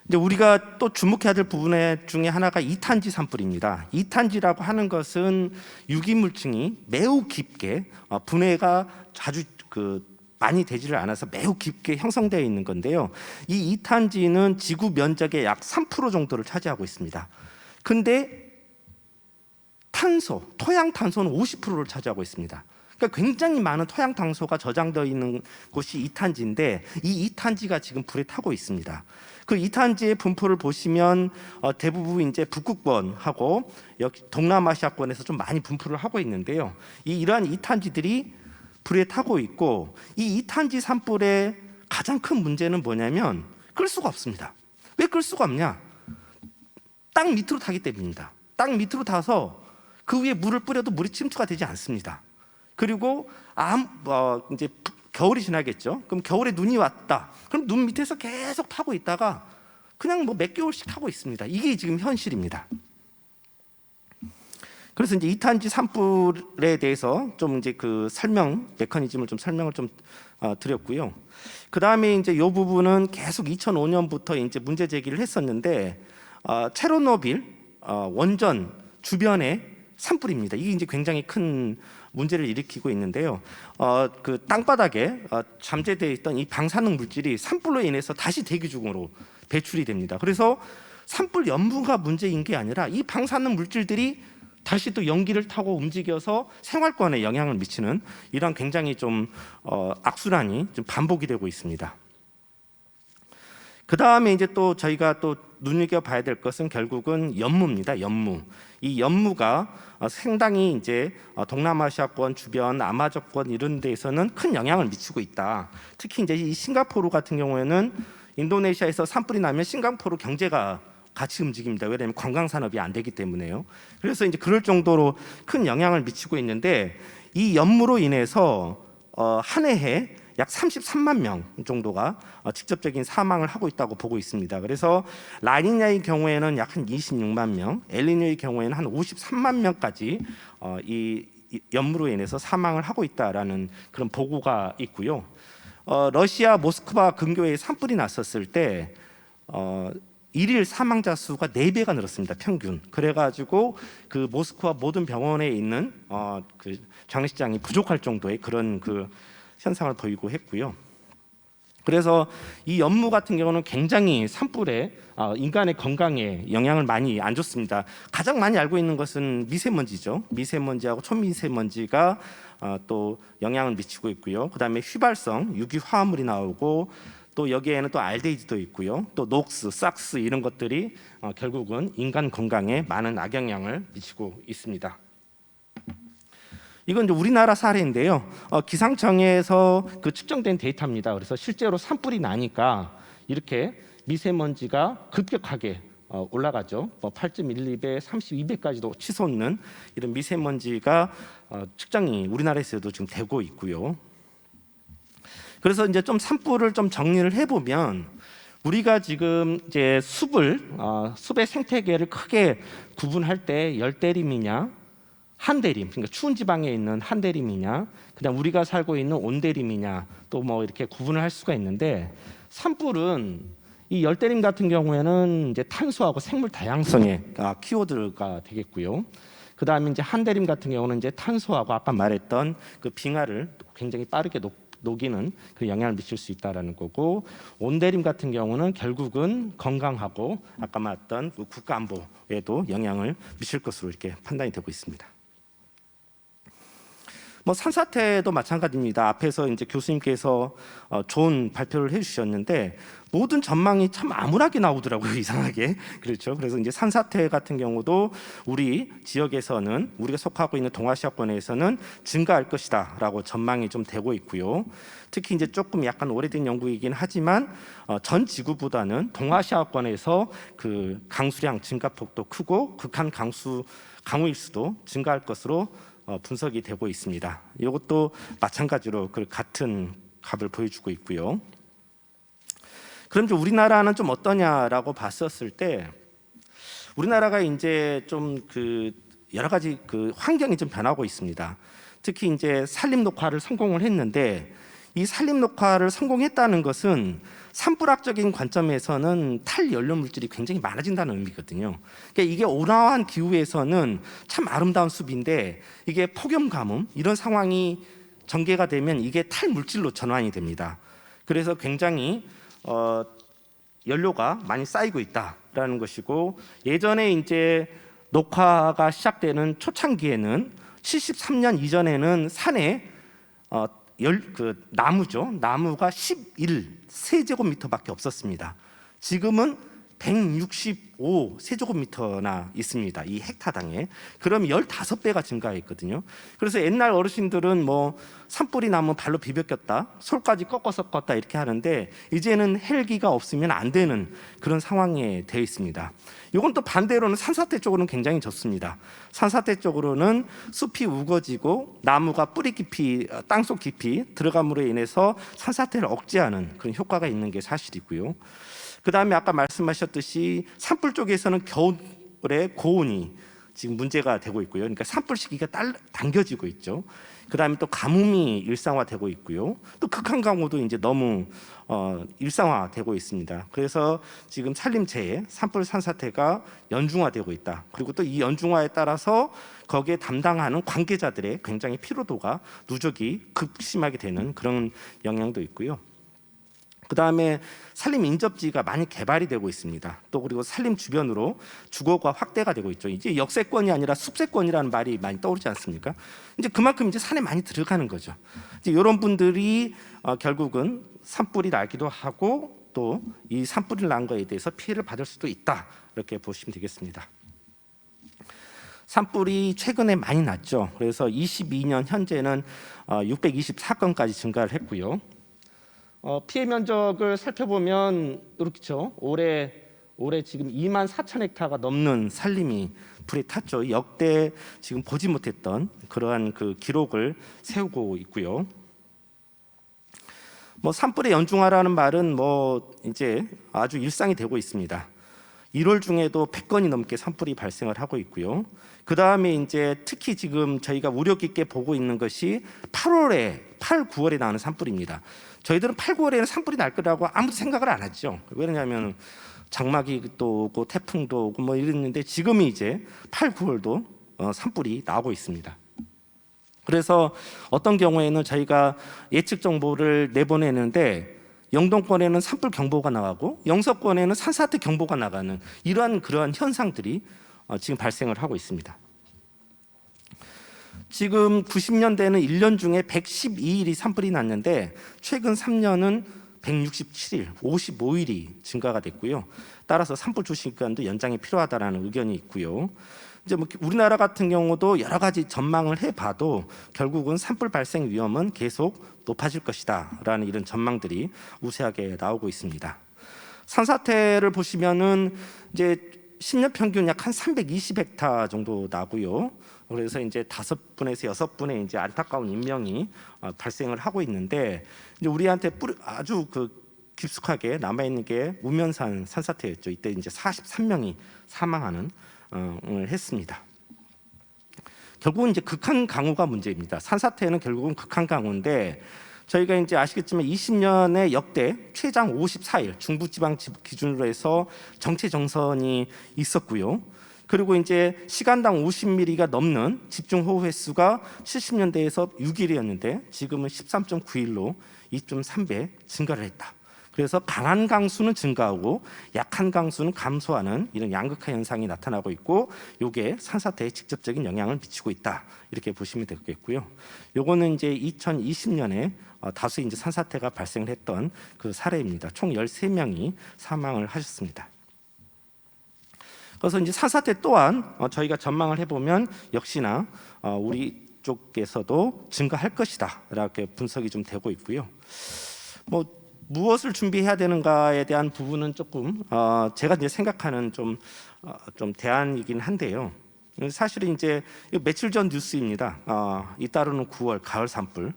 이제 우리가 또 주목해야 될 부분 중에 하나가 이탄지 산불입니다. 이탄지라고 하는 것은 유기물층이 매우 깊게 분해가 자주 많이 되지를 않아서 매우 깊게 형성되어 있는 건데요. 이 이탄지는 지구 면적의 약 3% 정도를 차지하고 있습니다. 근데 토양탄소는 50%를 차지하고 있습니다. 그러니까 굉장히 많은 토양탄소가 저장되어 있는 곳이 이탄지인데 이 이탄지가 지금 불에 타고 있습니다. 그 이탄지의 분포를 보시면 대부분 이제 북극권하고 여기 동남아시아권에서 좀 많이 분포를 하고 있는데요. 이러한 이탄지들이 불에 타고 있고 이 이탄지 산불의 가장 큰 문제는 뭐냐면 끌 수가 없습니다. 왜 끌 수가 없냐? 땅 밑으로 타기 때문입니다. 땅 밑으로 타서 그 위에 물을 뿌려도 물이 침투가 되지 않습니다. 그리고 이제 겨울이 지나겠죠. 그럼 겨울에 눈이 왔다. 그럼 눈 밑에서 계속 타고 있다가 그냥 뭐 몇 개월씩 타고 있습니다. 이게 지금 현실입니다. 그래서 이제 이탄지 산불에 대해서 좀 이제 그 설명 메커니즘을 좀 설명을 좀 드렸고요. 그 다음에 이제 이 부분은 계속 2005년부터 이제 문제 제기를 했었는데 체르노빌 원전 주변에 산불입니다. 이게 이제 굉장히 큰 문제를 일으키고 있는데요. 그 땅바닥에 잠재되어 있던 이 방사능 물질이 산불로 인해서 다시 대기 중으로 배출이 됩니다. 그래서 산불 연무가 문제인 게 아니라 이 방사능 물질들이 다시 또 연기를 타고 움직여서 생활권에 영향을 미치는 이런 굉장히 좀 악순환이 좀 반복이 되고 있습니다. 그 다음에 이제 또 저희가 또 눈여겨봐야 될 것은 결국은 연무입니다. 연무. 이 연무가 상당히 이제 동남아시아권 주변 아마존권 이런 데에서는 큰 영향을 미치고 있다. 특히 이제 이 싱가포르 같은 경우에는 인도네시아에서 산불이 나면 싱가포르 경제가 같이 움직입니다. 왜냐하면 관광 산업이 안 되기 때문에요. 그래서 이제 그럴 정도로 큰 영향을 미치고 있는데 이 연무로 인해서 한 해에 약 33만 명 정도가 직접적인 사망을 하고 있다고 보고 있습니다. 그래서 라니냐의 경우에는 약 한 26만 명, 엘니뇨의 경우에는 한 53만 명까지 이 연무로 인해서 사망을 하고 있다라는 그런 보고가 있고요. 러시아 모스크바 근교에 산불이 났었을 때 일일 사망자 수가 4배가 늘었습니다. 평균. 그래가지고 그 모스크바 모든 병원에 있는 그 장례식장이 부족할 정도의 그런 그 현상을 보이고 했고요. 그래서 이 연무 같은 경우는 굉장히 산불에 인간의 건강에 영향을 많이 안 줬습니다. 가장 많이 알고 있는 것은 미세먼지죠. 미세먼지하고 초미세먼지가 또 영향을 미치고 있고요. 그다음에 휘발성 유기 화합물이 나오고 또 여기에는 또 알데히드도 있고요. 또 녹스, 삭스 이런 것들이 결국은 인간 건강에 많은 악영향을 미치고 있습니다. 이건 이제 우리나라 사례인데요. 기상청에서 그 측정된 데이터입니다. 그래서 실제로 산불이 나니까 이렇게 미세먼지가 급격하게 올라가죠. 8.12배, 32배까지도 치솟는 이런 미세먼지가 측정이 우리나라에서도 지금 되고 있고요. 그래서 이제 좀 산불을 좀 정리를 해보면 우리가 지금 이제 숲의 생태계를 크게 구분할 때 열대림이냐 한대림, 그러니까 추운 지방에 있는 한대림이냐, 그다음 우리가 살고 있는 온대림이냐, 또 뭐 이렇게 구분을 할 수가 있는데 산불은 이 열대림 같은 경우에는 이제 탄소하고 생물 다양성의 키워드가 되겠고요. 그다음에 이제 한대림 같은 경우는 이제 탄소하고 아까 말했던 그 빙하를 굉장히 빠르게 녹이는 그 영향을 미칠 수 있다라는 거고, 온대림 같은 경우는 결국은 건강하고 아까 말했던 그 국가 안보에도 영향을 미칠 것으로 이렇게 판단이 되고 있습니다. 뭐 산사태도 마찬가지입니다. 앞에서 이제 교수님께서 좋은 발표를 해주셨는데 모든 전망이 참 암울하게 나오더라고요. 이상하게. 그렇죠. 그래서 이제 산사태 같은 경우도 우리 지역에서는 우리가 속하고 있는 동아시아권에서는 증가할 것이다라고 전망이 좀 되고 있고요. 특히 이제 조금 약간 오래된 연구이긴 하지만 전 지구보다는 동아시아권에서 그 강수량 증가폭도 크고 극한 강우일수도 증가할 것으로 분석이 되고 있습니다. 이것도 마찬가지로 그 같은 값을 보여주고 있고요. 그럼 좀 우리나라는 좀 어떠냐라고 봤었을 때 우리나라가 이제 좀 그 여러 가지 그 환경이 좀 변하고 있습니다. 특히 이제 산림 녹화를 성공을 했는데 이 산림 녹화를 성공했다는 것은 산불학적인 관점에서는 탈연료 물질이 굉장히 많아진다는 의미거든요. 그러니까 이게 온화한 기후에서는 참 아름다운 숲인데 이게 폭염 가뭄 이런 상황이 전개가 되면 이게 탈물질로 전환이 됩니다. 그래서 굉장히 연료가 많이 쌓이고 있다라는 것이고, 예전에 이제 녹화가 시작되는 초창기에는 73년 이전에는 산에 나무가 11세제곱미터밖에 없었습니다. 지금은 165 세제곱미터나 있습니다. 이 헥타당에. 그럼 15배가 증가했거든요. 그래서 옛날 어르신들은 뭐 산불이 나면 발로 비벼꼈다, 솔까지 꺾어서 껐다 이렇게 하는데 이제는 헬기가 없으면 안 되는 그런 상황에 되어 있습니다. 이건 또 반대로는 산사태 쪽으로는 굉장히 좋습니다. 산사태 쪽으로는 숲이 우거지고 나무가 뿌리 깊이, 땅속 깊이 들어감으로 인해서 산사태를 억제하는 그런 효과가 있는 게 사실이고요. 그 다음에 아까 말씀하셨듯이 산불 쪽에서는 겨울에 고온이 지금 문제가 되고 있고요. 그러니까 산불 시기가 당겨지고 있죠. 그 다음에 또 가뭄이 일상화되고 있고요. 또 극한 강우도 이제 너무 일상화되고 있습니다. 그래서 지금 산림체의 산불 산사태가 연중화되고 있다. 그리고 또 이 연중화에 따라서 거기에 담당하는 관계자들의 굉장히 피로도가 누적이 급심하게 되는 그런 영향도 있고요. 그 다음에 산림 인접지가 많이 개발이 되고 있습니다. 또 그리고 산림 주변으로 주거가 확대가 되고 있죠. 이제 역세권이 아니라 숲세권이라는 말이 많이 떠오르지 않습니까? 이제 그만큼 이제 산에 많이 들어가는 거죠. 이제 이런 분들이 결국은 산불이 나기도 하고 또 이 산불이 난 거에 대해서 피해를 받을 수도 있다. 이렇게 보시면 되겠습니다. 산불이 최근에 많이 났죠. 그래서 22년 현재는 624건까지 증가를 했고요. 피해 면적을 살펴보면 이렇죠. 올해 지금 2만 4천 헥타가 넘는 산림이 불에 탔죠. 역대 지금 보지 못했던 그러한 그 기록을 세우고 있고요. 뭐 산불의 연중화라는 말은 뭐 이제 아주 일상이 되고 있습니다. 1월 중에도 100건이 넘게 산불이 발생을 하고 있고요. 그 다음에 이제 특히 지금 저희가 우려 깊게 보고 있는 것이 8, 9월에 나오는 산불입니다. 저희들은 8, 9월에는 산불이 날 거라고 아무도 생각을 안 하죠. 왜냐하면 장마기 또 오고 태풍도 오고 뭐 이랬는데 지금이 이제 8, 9월도 산불이 나오고 있습니다. 그래서 어떤 경우에는 저희가 예측 정보를 내보내는데 영동권에는 산불 경보가 나가고 영서권에는 산사태 경보가 나가는 그러한 현상들이 지금 발생을 하고 있습니다. 지금 90년대는 1년 중에 112일이 산불이 났는데 최근 3년은 167일, 55일이 증가가 됐고요. 따라서 산불 조심 기간도 연장이 필요하다라는 의견이 있고요. 이제 뭐 우리나라 같은 경우도 여러 가지 전망을 해봐도 결국은 산불 발생 위험은 계속 높아질 것이다라는 이런 전망들이 우세하게 나오고 있습니다. 산사태를 보시면은 이제 10년 평균 약 한 320헥타 정도 나고요. 그래서 이제 5분에서 6분의 이제 안타까운 인명이 발생을 하고 있는데 이제 우리한테 아주 깊숙하게 남아 있는 게 우면산 산사태였죠. 이때 이제 43명이 사망하는 했습니다. 결국은 이제 극한 강우가 문제입니다. 산사태는 결국은 극한 강우인데 저희가 이제 아시겠지만 20년에 역대 최장 54일 중부지방 기준으로 해서 정체 정선이 있었고요. 그리고 이제 시간당 50mm가 넘는 집중호우 횟수가 70년대에서 6일이었는데 지금은 13.9일로 2.3배 증가를 했다. 그래서 강한 강수는 증가하고 약한 강수는 감소하는 이런 양극화 현상이 나타나고 있고 이게 산사태에 직접적인 영향을 미치고 있다. 이렇게 보시면 되겠고요. 요거는 이제 2020년에 다수 이제 산사태가 발생을 했던 그 사례입니다. 총 13명이 사망을 하셨습니다. 그래서 이제 산사태 또한 저희가 전망을 해보면 역시나 우리 쪽에서도 증가할 것이다 이렇게 분석이 좀 되고 있고요. 뭐 무엇을 준비해야 되는가에 대한 부분은 조금 제가 이제 생각하는 좀 대안이긴 한데요. 사실은 이제 며칠 전 뉴스입니다. 잇따르는 9월 가을 산불.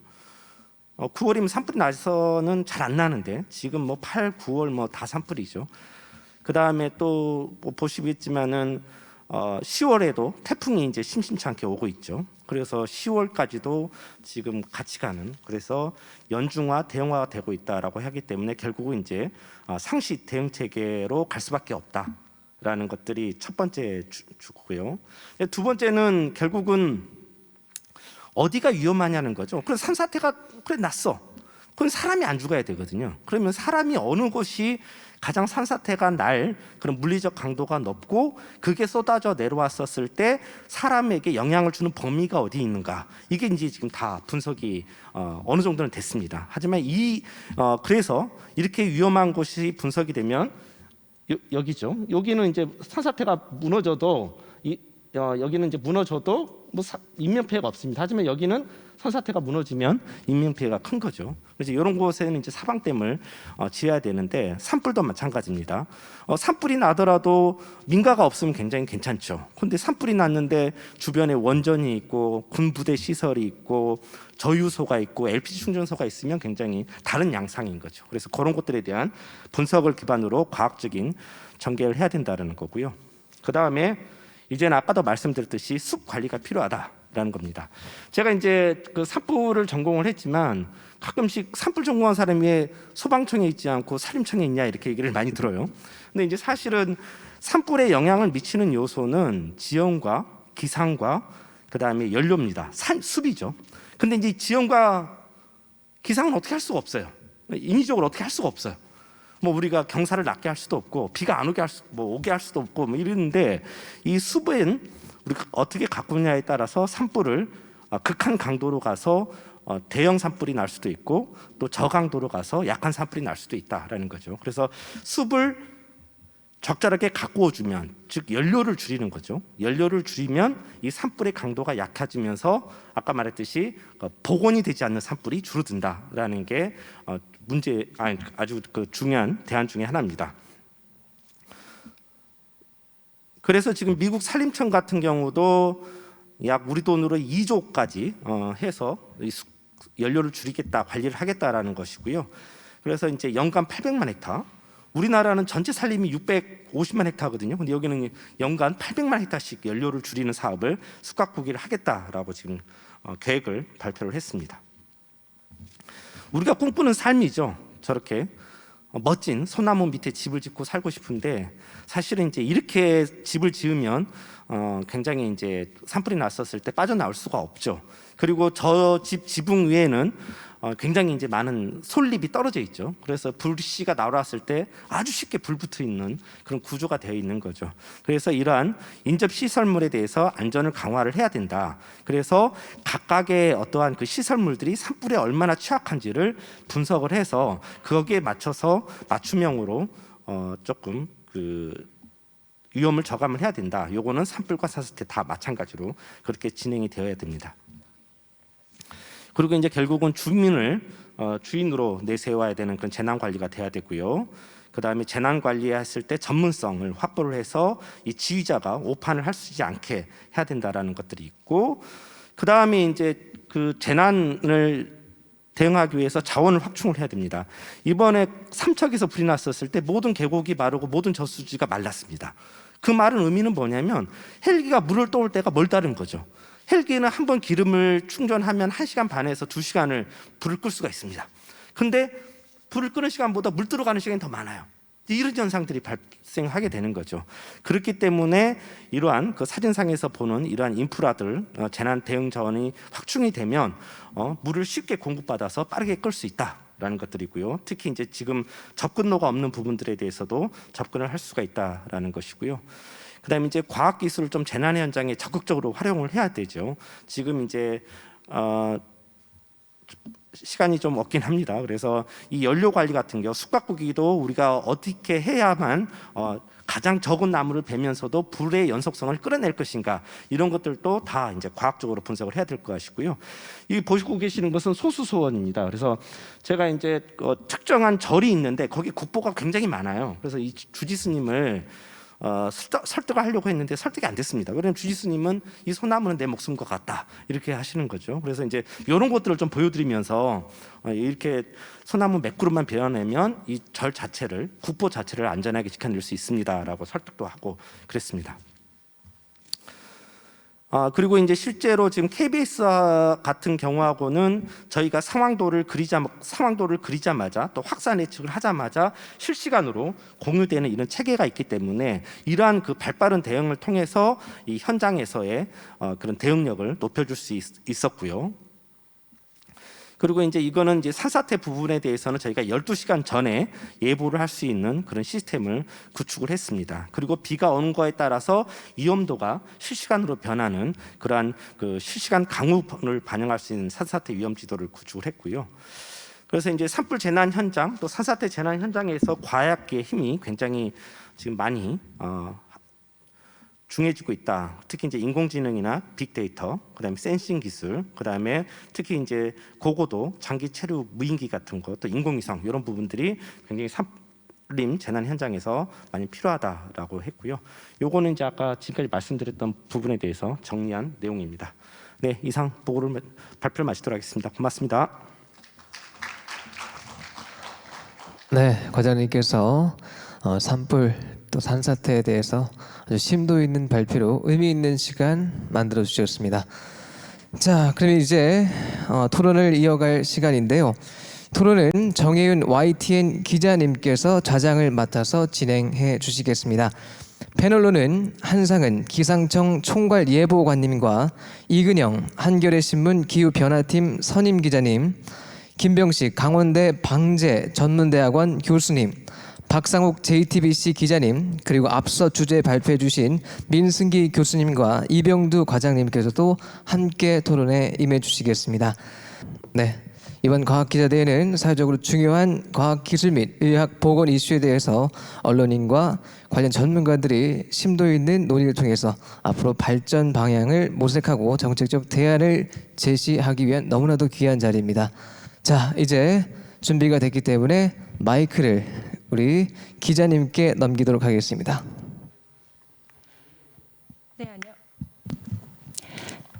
9월이면 산불이 나서는 잘 안 나는데 지금 뭐 8, 9월 뭐 다 산불이죠. 그 다음에 또 뭐 보시겠지만은 10월에도 태풍이 이제 심심치 않게 오고 있죠. 그래서 10월까지도 지금 같이 가는 그래서 연중화, 대형화가 되고 있다라고 하기 때문에 결국은 이제 상시 대응 체계로 갈 수밖에 없다라는 것들이 첫 번째 주고요. 두 번째는 결국은 어디가 위험하냐는 거죠. 그래서 산사태가 그래 났어. 그건 사람이 안 죽어야 되거든요. 그러면 사람이 어느 곳이 가장 산사태가 날 그런 물리적 강도가 높고 그게 쏟아져 내려왔었을 때 사람에게 영향을 주는 범위가 어디 있는가, 이게 이제 지금 다 분석이 어느 정도는 됐습니다. 하지만 그래서 이렇게 위험한 곳이 분석이 되면 여기죠. 여기는 이제 산사태가 무너져도 여기는 이제 무너져도 뭐 인명 피해가 없습니다. 하지만 여기는 산사태가 무너지면 인명 피해가 큰 거죠. 그래서 이런 곳에는 이제 사방댐을 지어야 되는데 산불도 마찬가지입니다. 산불이 나더라도 민가가 없으면 굉장히 괜찮죠. 근데 산불이 났는데 주변에 원전이 있고 군부대 시설이 있고 저유소가 있고 LPG 충전소가 있으면 굉장히 다른 양상인 거죠. 그래서 그런 것들에 대한 분석을 기반으로 과학적인 전개를 해야 된다는 거고요. 그 다음에 이제는 아까도 말씀드렸듯이 숲 관리가 필요하다라는 겁니다. 제가 이제 그 산불을 전공을 했지만 가끔씩 산불 전공한 사람이 왜 소방청에 있지 않고 산림청에 있냐 이렇게 얘기를 많이 들어요. 근데 이제 사실은 산불에 영향을 미치는 요소는 지형과 기상과 그다음에 연료입니다. 숲이죠. 근데 이제 지형과 기상은 어떻게 할 수가 없어요. 인위적으로 어떻게 할 수가 없어요. 뭐 우리가 경사를 낮게 할 수도 없고 비가 안 오게 오게 할 수도 없고 뭐 이러는데 이 숲은 우리가 어떻게 가꾸느냐에 따라서 산불을 극한 강도로 가서 대형 산불이 날 수도 있고 또 저강도로 가서 약한 산불이 날 수도 있다라는 거죠. 그래서 숲을 적절하게 가꾸어 주면, 즉 연료를 줄이는 거죠. 연료를 줄이면 이 산불의 강도가 약해지면서 아까 말했듯이 복원이 되지 않는 산불이 줄어든다라는 게 아주 그 중요한 대안 중에 하나입니다. 그래서 지금 미국 산림청 같은 경우도 약 우리 돈으로 2조까지 해서 연료를 줄이겠다, 관리를 하겠다라는 것이고요. 그래서 이제 연간 800만 헥타. 우리나라는 전체 산림이 650만 헥타거든요. 근데 여기는 연간 800만 헥타씩 연료를 줄이는 사업을 숲가꾸기를 하겠다라고 지금 계획을 발표를 했습니다. 우리가 꿈꾸는 삶이죠. 저렇게 멋진 소나무 밑에 집을 짓고 살고 싶은데 사실은 이제 이렇게 집을 지으면 굉장히 이제 산불이 났었을 때 빠져나올 수가 없죠. 그리고 저 집 지붕 위에는 굉장히 이제 많은 솔잎이 떨어져 있죠. 그래서 불씨가 날아왔을 때 아주 쉽게 불 붙어 있는 그런 구조가 되어 있는 거죠. 그래서 이러한 인접 시설물에 대해서 안전을 강화를 해야 된다. 그래서 각각의 어떠한 그 시설물들이 산불에 얼마나 취약한지를 분석을 해서 거기에 맞춰서 맞춤형으로 조금 그 위험을 저감을 해야 된다. 요거는 산불과 산사태 다 마찬가지로 그렇게 진행이 되어야 됩니다. 그리고 이제 결국은 주민을 주인으로 내세워야 되는 그런 재난 관리가 돼야 되고요. 그 다음에 재난 관리했을 때 전문성을 확보를 해서 이 지휘자가 오판을 할 수 있지 않게 해야 된다라는 것들이 있고, 그 다음에 이제 그 재난을 대응하기 위해서 자원을 확충을 해야 됩니다. 이번에 삼척에서 불이 났었을 때 모든 계곡이 마르고 모든 저수지가 말랐습니다. 그 말은 의미는 뭐냐면 헬기가 물을 떠올 때가 멀다는 거죠. 헬기는 한 번 기름을 충전하면 1시간 반에서 2시간을 불을 끌 수가 있습니다. 근데 불을 끄는 시간보다 물 들어가는 시간이 더 많아요. 이런 현상들이 발생하게 되는 거죠. 그렇기 때문에 이러한 그 사진상에서 보는 이러한 인프라들, 재난 대응 자원이 확충이 되면 물을 쉽게 공급받아서 빠르게 끌 수 있다라는 것들이고요. 특히 이제 지금 접근로가 없는 부분들에 대해서도 접근을 할 수가 있다라는 것이고요. 그다음에 이제 과학 기술을 좀 재난 현장에 적극적으로 활용을 해야 되죠. 지금 이제 시간이 좀 없긴 합니다. 그래서 이 연료 관리 같은 경우 숲가꾸기도 우리가 어떻게 해야만 가장 적은 나무를 베면서도 불의 연속성을 끌어낼 것인가, 이런 것들도 다 이제 과학적으로 분석을 해야 될 것이고요. 이 보시고 계시는 것은 소수소원입니다. 그래서 제가 이제 특정한 절이 있는데 거기 국보가 굉장히 많아요. 그래서 이 주지스님을 설득을 하려고 했는데 설득이 안 됐습니다. 왜냐하면 주지스님은 이 소나무는 내 목숨과 같다 이렇게 하시는 거죠. 그래서 이제 이런 것들을 좀 보여드리면서 이렇게 소나무 몇 그루만 베어내면 이 절 자체를, 국보 자체를 안전하게 지켜낼 수 있습니다라고 설득도 하고 그랬습니다. 그리고 이제 실제로 지금 KBS 같은 경우하고는 저희가 상황도를 그리자마자 또 확산 예측을 하자마자 실시간으로 공유되는 이런 체계가 있기 때문에 이러한 그 발빠른 대응을 통해서 이 현장에서의 그런 대응력을 높여줄 수 있었고요. 그리고 이제 이거는 이제 산사태 부분에 대해서는 저희가 12시간 전에 예보를 할 수 있는 그런 시스템을 구축을 했습니다. 그리고 비가 오는 거에 따라서 위험도가 실시간으로 변하는 그러한 그 실시간 강우를 반영할 수 있는 산사태 위험 지도를 구축을 했고요. 그래서 이제 산불 재난 현장 또 산사태 재난 현장에서 과학계의 힘이 굉장히 지금 많이 중요해지고 있다. 특히 이제 인공지능이나 빅데이터, 그다음에 센싱 기술, 그다음에 특히 이제 고고도 장기 체류 무인기 같은 것, 또 인공위성 이런 부분들이 굉장히 산림 재난 현장에서 많이 필요하다라고 했고요. 요거는 이제 아까 지금까지 말씀드렸던 부분에 대해서 정리한 내용입니다. 네, 이상 발표를 마치도록 하겠습니다. 고맙습니다. 네, 과장님께서 산불 또 산사태에 대해서 아주 심도 있는 발표로 의미 있는 시간 만들어 주셨습니다. 자, 그럼 이제 토론을 이어갈 시간인데요. 토론은 정혜윤 YTN 기자님께서 좌장을 맡아서 진행해 주시겠습니다. 패널로는 한상은 기상청 총괄 예보관님과 이근영 한겨레신문 기후변화팀 선임 기자님, 김병식 강원대 방재전문대학원 교수님, 박상욱 JTBC 기자님, 그리고 앞서 주제 발표해 주신 민승기 교수님과 이병두 과장님께서도 함께 토론에 임해 주시겠습니다. 네, 이번 과학기자대회는 사회적으로 중요한 과학기술 및 의학 보건 이슈에 대해서 언론인과 관련 전문가들이 심도 있는 논의를 통해서 앞으로 발전 방향을 모색하고 정책적 대안을 제시하기 위한 너무나도 귀한 자리입니다. 자, 이제 준비가 됐기 때문에 마이크를 우리 기자님께 넘기도록 하겠습니다.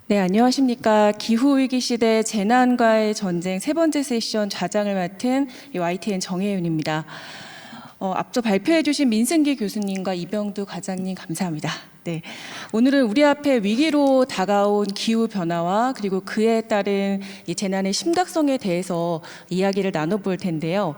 네, 안녕하십니까. 기후위기 시대 재난과의 전쟁 세 번째 세션 좌장을 맡은 YTN 정혜윤입니다. 앞서 발표해 주신 민승기 교수님과 이병두 과장님 감사합니다. 네, 오늘은 우리 앞에 위기로 다가온 기후 변화와 그리고 그에 따른 이 재난의 심각성에 대해서 이야기를 나눠볼 텐데요.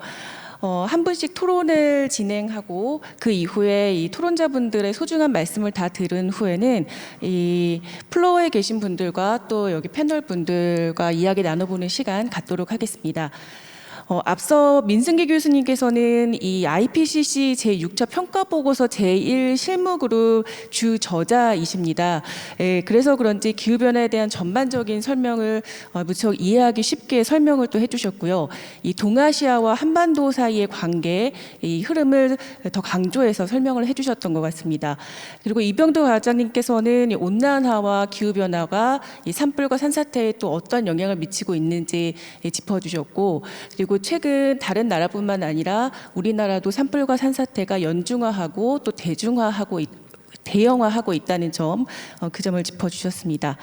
한 분씩 토론을 진행하고 그 이후에 이 토론자분들의 소중한 말씀을 다 들은 후에는 이 플로어에 계신 분들과 또 여기 패널 분들과 이야기 나눠보는 시간 갖도록 하겠습니다. 앞서 민승기 교수님께서는 이 IPCC 제6차 평가보고서 제1 실무그룹 주 저자이십니다. 그래서 그런지 기후변화에 대한 전반적인 설명을 무척 이해하기 쉽게 설명을 또 해주셨고요. 이 동아시아와 한반도 사이의 관계, 이 흐름을 더 강조해서 설명을 해주셨던 것 같습니다. 그리고 이병도 과장님께서는 이 온난화와 기후변화가 이 산불과 산사태에 또 어떤 영향을 미치고 있는지 짚어주셨고, 그리고 최근 다른 나라뿐만 아니라 우리나라도 산불과 산사태가 연중화하고 또 대형화하고 있다는 점, 그 점을 짚어주셨습니다.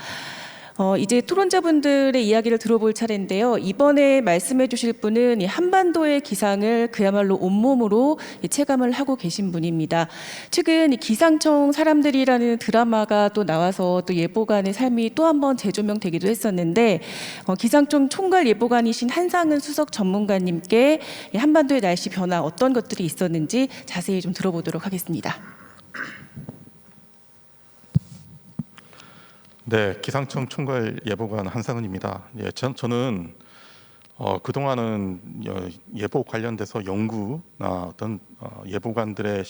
이제 토론자분들의 이야기를 들어볼 차례인데요. 이번에 말씀해 주실 분은 이 한반도의 기상을 그야말로 온몸으로 체감을 하고 계신 분입니다. 최근 이 기상청 사람들이라는 드라마가 또 나와서 또 예보관의 삶이 또 한 번 재조명되기도 했었는데, 기상청 총괄 예보관이신 한상은 수석 전문가님께 이 한반도의 날씨 변화 어떤 것들이 있었는지 자세히 좀 들어보도록 하겠습니다. 네, 기상청 총괄 예보관 한상은입니다. 예, 저는 그동안은 예보 관련돼서 연구나 어떤 예보관들의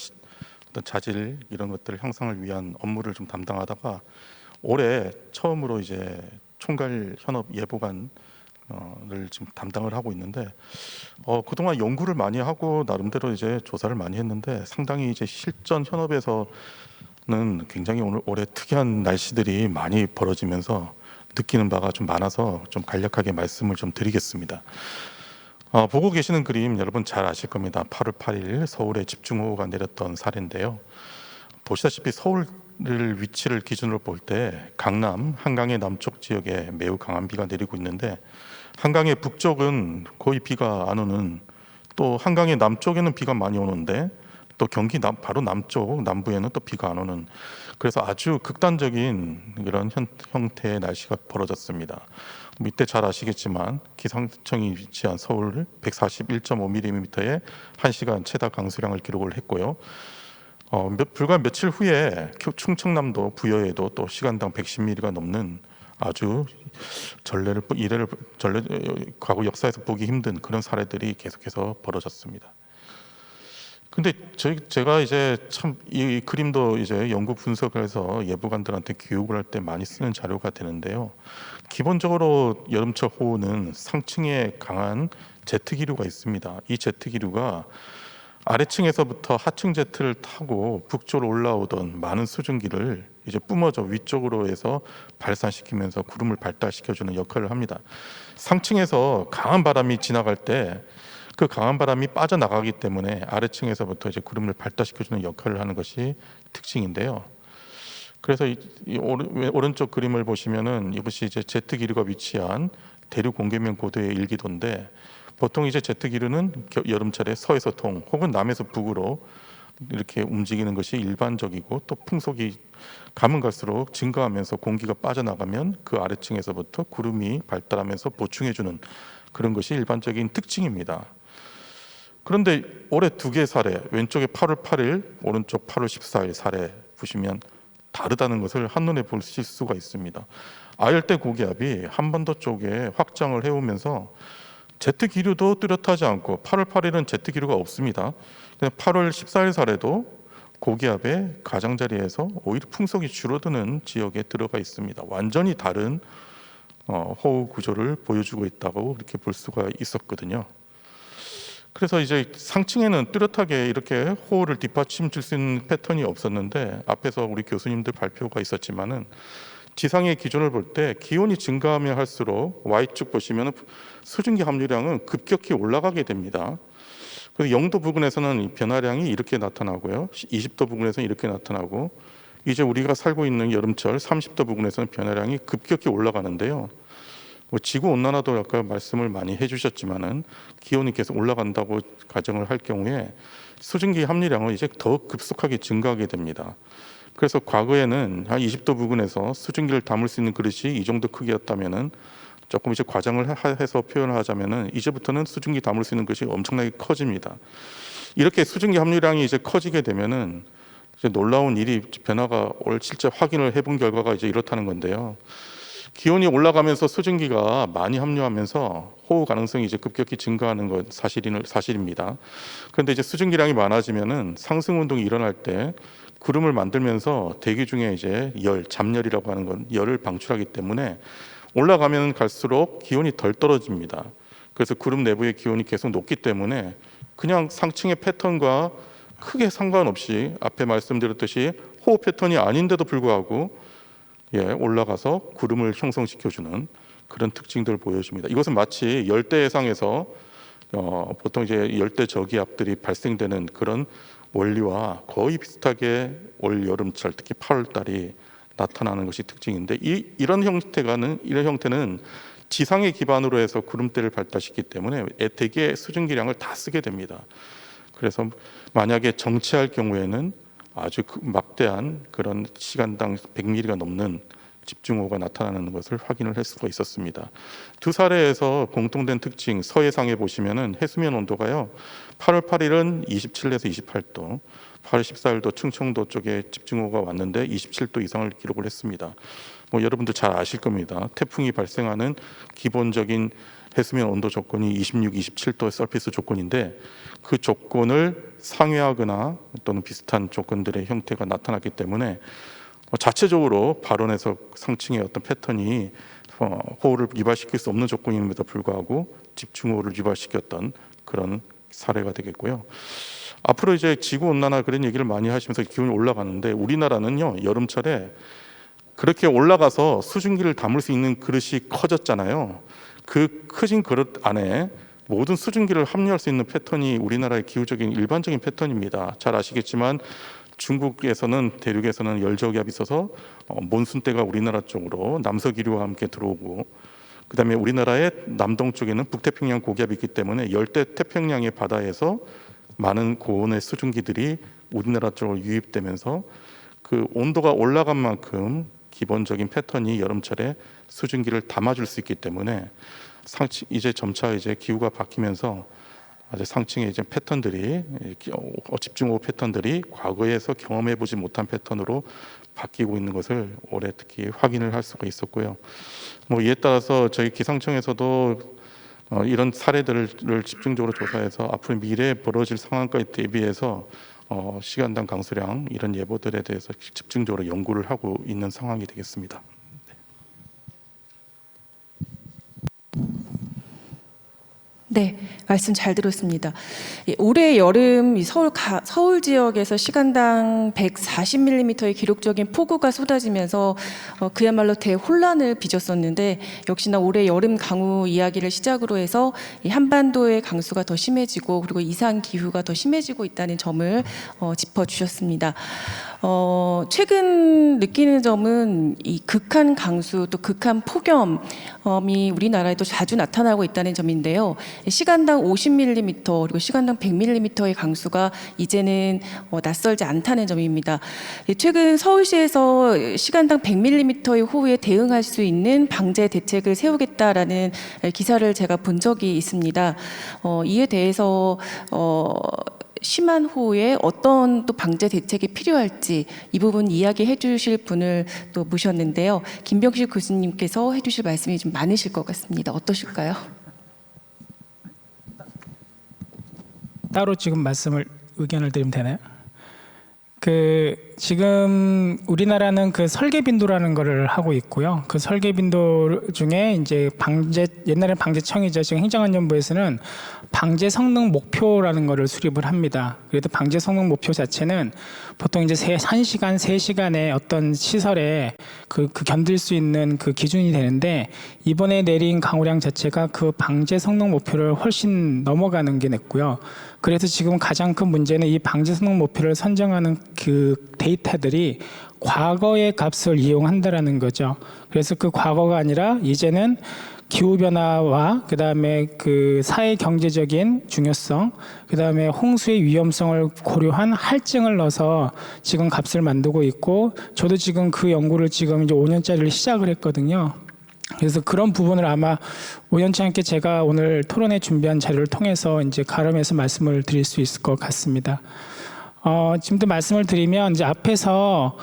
어떤 자질 이런 것들 형성을 위한 업무를 좀 담당하다가 올해 처음으로 이제 총괄 현업 예보관을 지금 담당을 하고 있는데, 그동안 연구를 많이 하고 나름대로 이제 조사를 많이 했는데 상당히 이제 실전 현업에서 는 굉장히 올해 특이한 날씨들이 많이 벌어지면서 느끼는 바가 좀 많아서 좀 간략하게 말씀을 좀 드리겠습니다. 보고 계시는 그림 여러분 잘 아실 겁니다. 8월 8일 서울에 집중호우가 내렸던 사례인데요. 보시다시피 서울 위치를 기준으로 볼 때 강남, 한강의 남쪽 지역에 매우 강한 비가 내리고 있는데, 한강의 북쪽은 거의 비가 안 오는, 또 한강의 남쪽에는 비가 많이 오는데 또 경기 바로 남쪽 남부에는 또 비가 안 오는, 그래서 아주 극단적인 이런 형태의 날씨가 벌어졌습니다. 이때 잘 아시겠지만 기상청이 위치한 서울 141.5mm의 1시간 최다 강수량을 기록을 했고요. 불과 며칠 후에 충청남도 부여에도 또 시간당 110mm가 넘는 아주 이래를 과거 역사에서 보기 힘든 그런 사례들이 계속해서 벌어졌습니다. 근데 제가 이제 참 이 그림도 이제 연구 분석을 해서 예보관들한테 교육을 할 때 많이 쓰는 자료가 되는데요. 기본적으로 여름철 호우는 상층에 강한 제트 기류가 있습니다. 이 제트 기류가 아래층에서부터 하층 제트를 타고 북쪽으로 올라오던 많은 수증기를 이제 뿜어져 위쪽으로 해서 발산시키면서 구름을 발달시켜주는 역할을 합니다. 상층에서 강한 바람이 지나갈 때 그 강한 바람이 빠져나가기 때문에 아래층에서부터 이제 구름을 발달시켜주는 역할을 하는 것이 특징인데요. 그래서 이 오른쪽 그림을 보시면은 이것이 이제 제트 기류가 위치한 대륙 공계면 고도의 일기도인데, 보통 이제 제트 기류는 여름철에 서에서 동 혹은 남에서 북으로 이렇게 움직이는 것이 일반적이고, 또 풍속이 가면 갈수록 증가하면서 공기가 빠져나가면 그 아래층에서부터 구름이 발달하면서 보충해주는 그런 것이 일반적인 특징입니다. 그런데 올해 두 개 사례, 왼쪽에 8월 8일, 오른쪽 8월 14일 사례 보시면 다르다는 것을 한눈에 보실 수가 있습니다. 아열대 고기압이 한반도 쪽에 확장을 해오면서 제트 기류도 뚜렷하지 않고 8월 8일은 제트 기류가 없습니다. 8월 14일 사례도 고기압의 가장자리에서 오히려 풍속이 줄어드는 지역에 들어가 있습니다. 완전히 다른 호우 구조를 보여주고 있다고 이렇게 볼 수가 있었거든요. 그래서 이제 상층에는 뚜렷하게 이렇게 호우를 뒷받침 줄 수 있는 패턴이 없었는데, 앞에서 우리 교수님들 발표가 있었지만은 지상의 기준을 볼 때 기온이 증가하면 할수록 Y축 보시면 수증기 함유량은 급격히 올라가게 됩니다. 그래서 0도 부근에서는 변화량이 이렇게 나타나고요, 20도 부근에서는 이렇게 나타나고, 이제 우리가 살고 있는 여름철 30도 부근에서는 변화량이 급격히 올라가는데요. 지구 온난화도 아까 말씀을 많이 해주셨지만은 기온이 계속 올라간다고 가정을 할 경우에 수증기 함유량은 이제 더 급속하게 증가하게 됩니다. 그래서 과거에는 한 20도 부근에서 수증기를 담을 수 있는 그릇이 이 정도 크기였다면은, 조금 이제 과장을 해서 표현을 하자면은 이제부터는 수증기 담을 수 있는 것이 엄청나게 커집니다. 이렇게 수증기 함유량이 이제 커지게 되면은 이제 놀라운 일이 변화가 실제 확인을 해본 결과가 이제 이렇다는 건데요. 기온이 올라가면서 수증기가 많이 함유하면서 호우 가능성이 이제 급격히 증가하는 건 사실입니다. 그런데 이제 수증기량이 많아지면은 상승 운동이 일어날 때 구름을 만들면서 대기 중에 이제 잡열이라고 하는 건 열을 방출하기 때문에 올라가면 갈수록 기온이 덜 떨어집니다. 그래서 구름 내부의 기온이 계속 높기 때문에 그냥 상층의 패턴과 크게 상관없이 앞에 말씀드렸듯이 호우 패턴이 아닌데도 불구하고 올라가서 구름을 형성시켜주는 그런 특징들을 보여줍니다. 이것은 마치 열대 해상에서 보통 이제 열대 저기압들이 발생되는 그런 원리와 거의 비슷하게 올 여름철, 특히 8월 달이 나타나는 것이 특징인데, 이런 형태는 지상의 기반으로 해서 구름대를 발달시키기 때문에 대기의 수증기량을 다 쓰게 됩니다. 그래서 만약에 정체할 경우에는 아주 막대한 그런 시간당 100mm가 넘는 집중호우가 나타나는 것을 확인을 할 수가 있었습니다. 두 사례에서 공통된 특징, 서해상에 보시면은 해수면 온도가요, 8월 8일은 27에서 28도, 8월 14일도 충청도 쪽에 집중호우가 왔는데 27도 이상을 기록을 했습니다. 여러분들 잘 아실 겁니다. 태풍이 발생하는 기본적인 해수면 온도 조건이 26, 27도의 서피스 조건인데, 그 조건을 상회하거나 또는 비슷한 조건들의 형태가 나타났기 때문에 자체적으로 발원해서 상층의 어떤 패턴이 호우를 유발시킬 수 없는 조건임에도 불구하고 집중호우를 유발시켰던 그런 사례가 되겠고요. 앞으로 이제 지구 온난화 그런 얘기를 많이 하시면서 기온이 올라가는데, 우리나라는요 여름철에 그렇게 올라가서 수증기를 담을 수 있는 그릇이 커졌잖아요. 그 커진 그릇 안에 모든 수증기를 함유할 수 있는 패턴이 우리나라의 기후적인 일반적인 패턴입니다. 잘 아시겠지만 중국에서는 대륙에서는 열저기압이 있어서 몬순대가 우리나라 쪽으로 남서기류와 함께 들어오고, 그다음에 우리나라의 남동쪽에는 북태평양 고기압이 있기 때문에 열대 태평양의 바다에서 많은 고온의 수증기들이 우리나라 쪽으로 유입되면서 그 온도가 올라간 만큼 기본적인 패턴이 여름철에 수증기를 담아줄 수 있기 때문에 이제 점차 이제 기후가 바뀌면서 아주 상층의 이제 패턴들이 집중호우 패턴들이 과거에서 경험해보지 못한 패턴으로 바뀌고 있는 것을 올해 특히 확인을 할 수가 있었고요. 뭐 이에 따라서 저희 기상청에서도 이런 사례들을 집중적으로 조사해서 앞으로 미래에 벌어질 상황까지 대비해서 시간당 강수량 이런 예보들에 대해서 집중적으로 연구를 하고 있는 상황이 되겠습니다. 네, 말씀 잘 들었습니다. 올해 여름 이 서울 지역에서 시간당 140mm의 기록적인 폭우가 쏟아지면서 그야말로 대혼란을 빚었었는데 역시나 올해 여름 강우 이야기를 시작으로 해서 이 한반도의 강수가 더 심해지고 그리고 이상 기후가 더 심해지고 있다는 점을 짚어주셨습니다. 최근 느끼는 점은 이 극한 강수 또 극한 폭염이 우리나라에도 자주 나타나고 있다는 점인데요. 시간당 50mm 그리고 시간당 100mm의 강수가 이제는 낯설지 않다는 점입니다. 최근 서울시에서 시간당 100mm의 호우에 대응할 수 있는 방제 대책을 세우겠다라는 기사를 제가 본 적이 있습니다. 이에 대해서 심한 호우에 어떤 또 방제 대책이 필요할지 이 부분 이야기해 주실 분을 또 모셨는데요. 김병식 교수님께서 해주실 말씀이 좀 많으실 것 같습니다. 어떠실까요? 따로 지금 의견을 드리면 되나요? 지금 우리나라는 설계 빈도라는 거를 하고 있고요. 그 설계 빈도 중에 이제 옛날에 방재청이죠. 지금 행정안전부에서는 방재 성능 목표라는 거를 수립을 합니다. 그래도 방재 성능 목표 자체는 보통 이제 1시간, 3시간의 어떤 시설에 견딜 수 있는 그 기준이 되는데 이번에 내린 강우량 자체가 그 방재 성능 목표를 훨씬 넘어가는 게 냈고요. 그래서 지금 가장 큰 문제는 이 방재 성능 목표를 선정하는 그 데이터들이 과거의 값을 이용한다라는 거죠. 그래서 그 과거가 아니라 이제는 기후변화와 그다음에 사회 경제적인 중요성, 그다음에 홍수의 위험성을 고려한 할증을 넣어서 지금 값을 만들고 있고, 저도 지금 그 연구를 지금 이제 5년짜리를 시작을 했거든요. 그래서 그런 부분을 아마 우연치 않게 제가 오늘 토론회 준비한 자료를 통해서 이제 가름해서 말씀을 드릴 수 있을 것 같습니다. 지금도 말씀을 드리면 이제 앞에서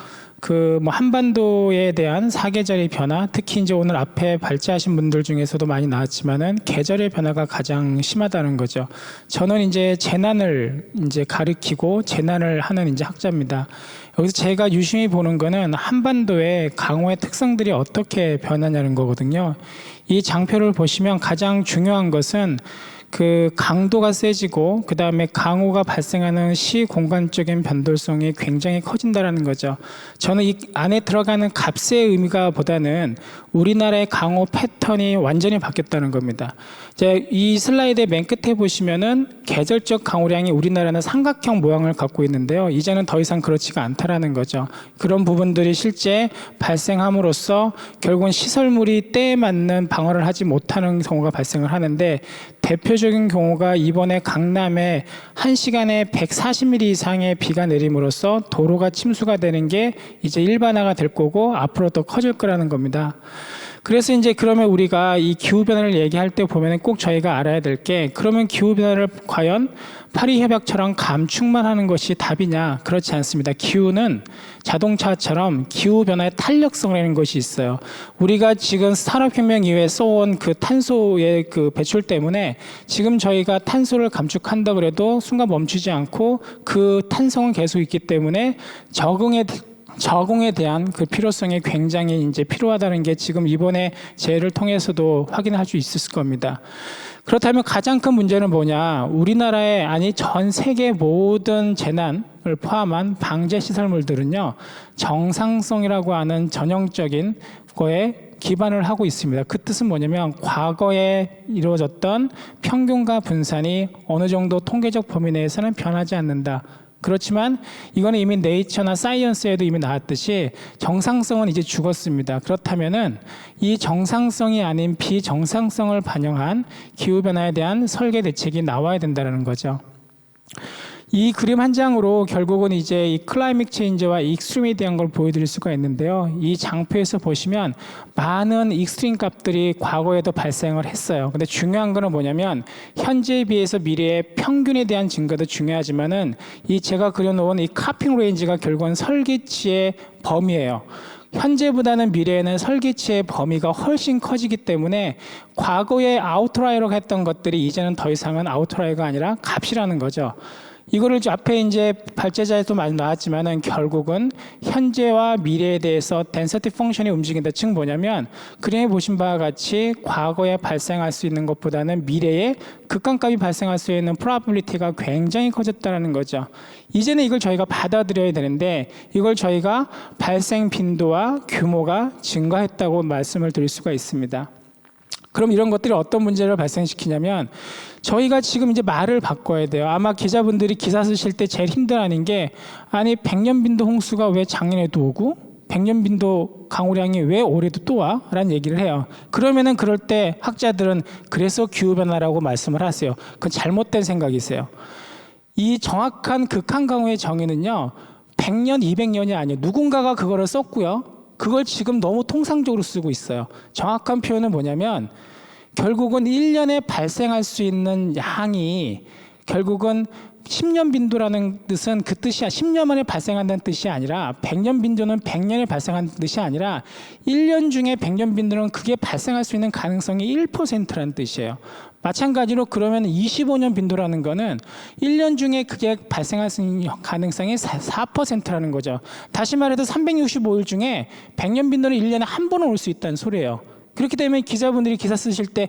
한반도에 대한 사계절의 변화, 특히 이제 오늘 앞에 발제하신 분들 중에서도 많이 나왔지만은 계절의 변화가 가장 심하다는 거죠. 저는 이제 재난을 이제 가리키고 재난을 하는 이제 학자입니다. 여기서 제가 유심히 보는 거는 한반도의 강우의 특성들이 어떻게 변하냐는 거거든요. 이 장표를 보시면 가장 중요한 것은 강도가 세지고 그다음에 강우가 발생하는 시공간적인 변동성이 굉장히 커진다라는 거죠. 저는 이 안에 들어가는 값의 의미가 보다는 우리나라의 강우 패턴이 완전히 바뀌었다는 겁니다. 이 슬라이드의 맨 끝에 보시면은 계절적 강우량이 우리나라는 삼각형 모양을 갖고 있는데요. 이제는 더 이상 그렇지가 않다라는 거죠. 그런 부분들이 실제 발생함으로써 결국은 시설물이 때에 맞는 방어를 하지 못하는 경우가 발생을 하는데, 대표적인 경우가 이번에 강남에 1시간에 140mm 이상의 비가 내림으로써 도로가 침수가 되는 게 이제 일반화가 될 거고 앞으로 더 커질 거라는 겁니다. 그래서 이제 그러면 우리가 이 기후변화를 얘기할 때 보면 꼭 저희가 알아야 될 게, 그러면 기후변화를 과연 파리협약처럼 감축만 하는 것이 답이냐? 그렇지 않습니다. 기후는 자동차처럼 기후변화의 탄력성이라는 것이 있어요. 우리가 지금 산업혁명 이후에 써온 탄소의 배출 때문에 지금 저희가 탄소를 감축한다 그래도 순간 멈추지 않고 그 탄성은 계속 있기 때문에 적응에 대한 필요성이 굉장히 이제 필요하다는 게 지금 이번에 재해를 통해서도 확인할 수 있을 겁니다. 그렇다면 가장 큰 문제는 뭐냐? 우리나라의, 아니 전 세계 모든 재난을 포함한 방제 시설물들은요, 정상성이라고 하는 전형적인 거에 기반을 하고 있습니다. 그 뜻은 뭐냐면 과거에 이루어졌던 평균과 분산이 어느 정도 통계적 범위 내에서는 변하지 않는다. 그렇지만 이거는 이미 네이처나 사이언스에도 이미 나왔듯이 정상성은 이제 죽었습니다. 그렇다면은 이 정상성이 아닌 비정상성을 반영한 기후변화에 대한 설계 대책이 나와야 된다는 거죠. 이 그림 한 장으로 결국은 이제 이 클라이맥 체인지와 익스트림에 대한 걸 보여드릴 수가 있는데요. 이 장표에서 보시면 많은 익스트림 값들이 과거에도 발생을 했어요. 근데 중요한 거는 뭐냐면 현재에 비해서 미래의 평균에 대한 증가도 중요하지만은 이 제가 그려놓은 이 카핑 레인지가 결국은 설계치의 범위예요. 현재보다는 미래에는 설계치의 범위가 훨씬 커지기 때문에 과거에 아웃라이어로 했던 것들이 이제는 더 이상은 아웃라이어가 아니라 값이라는 거죠. 이거를 앞에 이제 발제자에도 많이 나왔지만은 결국은 현재와 미래에 대해서 덴서티 펑션이 움직인다. 즉 뭐냐면 그림에 보신 바와 같이 과거에 발생할 수 있는 것보다는 미래에 극한값이 발생할 수 있는 프로바빌리티가 굉장히 커졌다는 거죠. 이제는 이걸 저희가 받아들여야 되는데 이걸 저희가 발생 빈도와 규모가 증가했다고 말씀을 드릴 수가 있습니다. 그럼 이런 것들이 어떤 문제를 발생시키냐면 저희가 지금 이제 말을 바꿔야 돼요. 아마 기자분들이 기사 쓰실 때 제일 힘들어하는 게 아니 백년빈도 홍수가 왜 작년에도 오고 백년빈도 강우량이 왜 올해도 또 와? 라는 얘기를 해요. 그러면은 그럴 때 학자들은 그래서 기후변화라고 말씀을 하세요. 그건 잘못된 생각이세요. 이 정확한 극한 강우의 정의는요 100년, 200년이 아니에요. 누군가가 그거를 썼고요. 그걸 지금 너무 통상적으로 쓰고 있어요. 정확한 표현은 뭐냐면 결국은 1년에 발생할 수 있는 양이 결국은 10년 빈도라는 뜻은 그 뜻이 10년 만에 발생한다는 뜻이 아니라 100년 빈도는 100년에 발생하는 뜻이 아니라 1년 중에 100년 빈도는 그게 발생할 수 있는 가능성이 1%라는 뜻이에요. 마찬가지로 그러면 25년 빈도라는 거는 1년 중에 그게 발생할 수 있는 가능성이 4%라는 거죠. 다시 말해서 365일 중에 100년 빈도는 1년에 한 번은 올 수 있다는 소리예요. 그렇기 때문에 기자분들이 기사 쓰실 때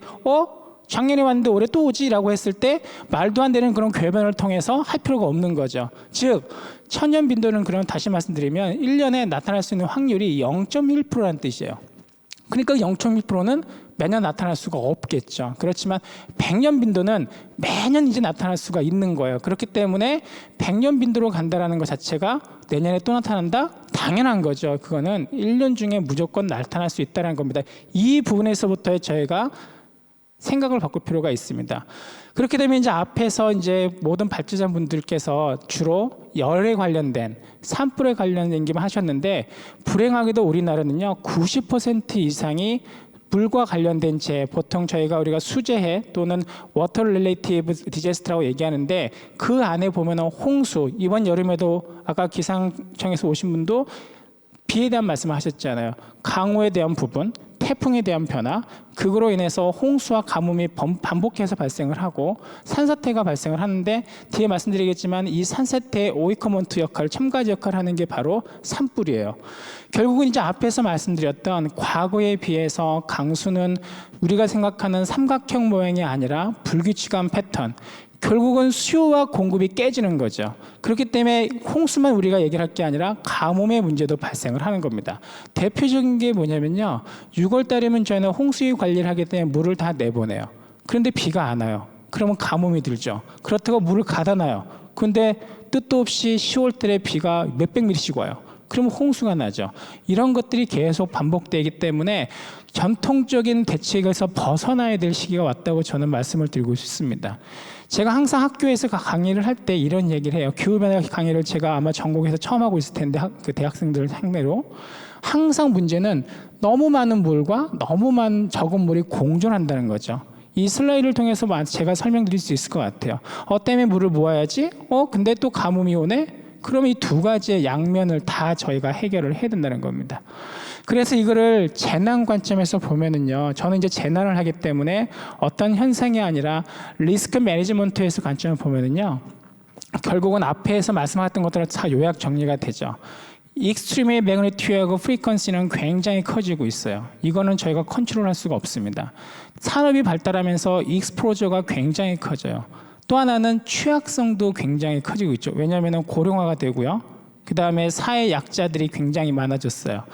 작년에 왔는데 올해 또 오지? 라고 했을 때 말도 안 되는 그런 궤변을 통해서 할 필요가 없는 거죠. 즉 천년 빈도는 그럼 다시 말씀드리면 1년에 나타날 수 있는 확률이 0.1%라는 뜻이에요. 그러니까 0.1%는 매년 나타날 수가 없겠죠. 그렇지만 100년 빈도는 매년 이제 나타날 수가 있는 거예요. 그렇기 때문에 100년 빈도로 간다라는 것 자체가 내년에 또 나타난다? 당연한 거죠. 그거는 1년 중에 무조건 나타날 수 있다는 겁니다. 이 부분에서부터 저희가 생각을 바꿀 필요가 있습니다. 그렇게 되면 이제 앞에서 이제 모든 발제자분들께서 주로 열에 관련된 산불에 관련된 얘기만 하셨는데 불행하게도 우리나라는요 90% 이상이 물과 관련된 재해, 보통 우리가 수재해 또는 워터 릴레이티브 디제스트라고 얘기하는데 그 안에 보면은 홍수, 이번 여름에도 아까 기상청에서 오신 분도 비에 대한 말씀을 하셨잖아요. 강우에 대한 부분, 태풍에 대한 변화, 그거로 인해서 홍수와 가뭄이 반복해서 발생을 하고 산사태가 발생을 하는데 뒤에 말씀드리겠지만 이 산사태의 오이커먼트 역할, 첨가지 역할을 하는 게 바로 산불이에요. 결국은 이제 앞에서 말씀드렸던 과거에 비해서 강수는 우리가 생각하는 삼각형 모양이 아니라 불규칙한 패턴, 결국은 수요와 공급이 깨지는 거죠. 그렇기 때문에 홍수만 우리가 얘기를 할 게 아니라 가뭄의 문제도 발생을 하는 겁니다. 대표적인 게 뭐냐면요. 6월 달이면 저희는 홍수위 관리를 하기 때문에 물을 다 내보내요. 그런데 비가 안 와요. 그러면 가뭄이 들죠. 그렇다고 물을 가다 놔요. 그런데 뜻도 없이 10월 달에 비가 몇백 미리씩 와요. 그러면 홍수가 나죠. 이런 것들이 계속 반복되기 때문에 전통적인 대책에서 벗어나야 될 시기가 왔다고 저는 말씀을 드리고 싶습니다. 제가 항상 학교에서 강의를 할 때 이런 얘기를 해요. 기후변화 강의를 제가 아마 전국에서 처음 하고 있을 텐데 그 대학생들 상대로 항상 문제는 너무 많은 물과 너무 많은 적은 물이 공존한다는 거죠. 이 슬라이드를 통해서 제가 설명드릴 수 있을 것 같아요. 때문에 물을 모아야지? 근데 또 가뭄이 오네? 그러면 이 두 가지의 양면을 다 저희가 해결을 해야 된다는 겁니다. 그래서 이거를 재난 관점에서 보면은요, 저는 이제 재난을 하기 때문에 어떤 현상이 아니라 리스크 매니지먼트에서 관점을 보면은요, 결국은 앞에서 말씀하셨던 것들은 다 요약 정리가 되죠. 익스트림의 매그니튜드하고 프리퀀시는 굉장히 커지고 있어요. 이거는 저희가 컨트롤할 수가 없습니다. 산업이 발달하면서 익스포저가 굉장히 커져요. 또 하나는 취약성도 굉장히 커지고 있죠. 왜냐하면 고령화가 되고요. 그 다음에 사회 약자들이 굉장히 많아졌어요.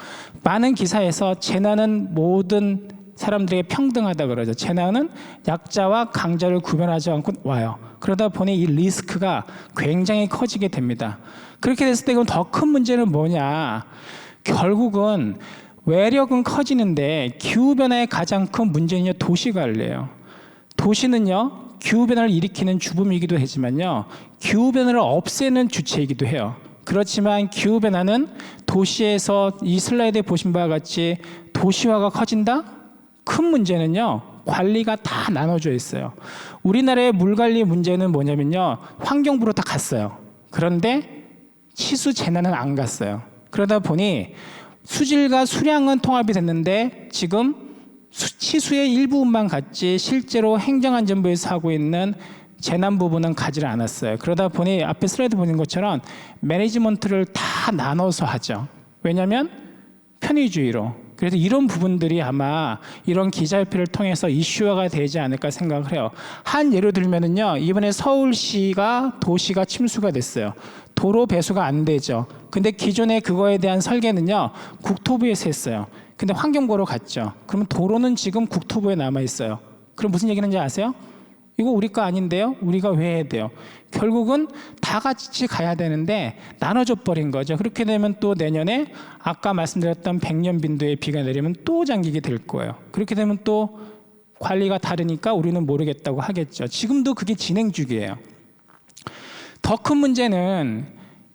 많은 기사에서 재난은 모든 사람들에게 평등하다 그러죠. 재난은 약자와 강자를 구별하지 않고 와요. 그러다 보니 이 리스크가 굉장히 커지게 됩니다. 그렇게 됐을 때 그럼 더 큰 문제는 뭐냐? 결국은 외력은 커지는데 기후변화의 가장 큰 문제는요, 도시관리예요. 도시는요, 기후변화를 일으키는 주범이기도 하지만요, 기후변화를 없애는 주체이기도 해요. 그렇지만 기후변화는 도시에서 이 슬라이드에 보신 바와 같이 도시화가 커진다? 큰 문제는요, 관리가 다 나눠져 있어요. 우리나라의 물관리 문제는 뭐냐면요, 환경부로 다 갔어요. 그런데 치수 재난은 안 갔어요. 그러다 보니 수질과 수량은 통합이 됐는데 지금 치수의 일부분만 갔지 실제로 행정안전부에서 하고 있는 재난 부분은 가지를 않았어요. 그러다 보니 앞에 슬라이드 보는 것처럼 매니지먼트를 다 나눠서 하죠. 왜냐하면 편의주의로. 그래서 이런 부분들이 아마 이런 기자회견을 통해서 이슈화가 되지 않을까 생각을 해요. 한 예로 들면은요, 이번에 서울시가 도시가 침수가 됐어요. 도로 배수가 안 되죠. 근데 기존에 그거에 대한 설계는요, 국토부에서 했어요. 근데 환경부로 갔죠. 그러면 도로는 지금 국토부에 남아 있어요. 그럼 무슨 얘기는지 아세요? 이거 우리 거 아닌데요? 우리가 왜 해야 돼요? 결국은 다 같이 가야 되는데 나눠져 버린 거죠. 그렇게 되면 또 내년에 아까 말씀드렸던 100년 빈도의 비가 내리면 또 잠기게 될 거예요. 그렇게 되면 또 관리가 다르니까 우리는 모르겠다고 하겠죠. 지금도 그게 진행 중이에요. 더 큰 문제는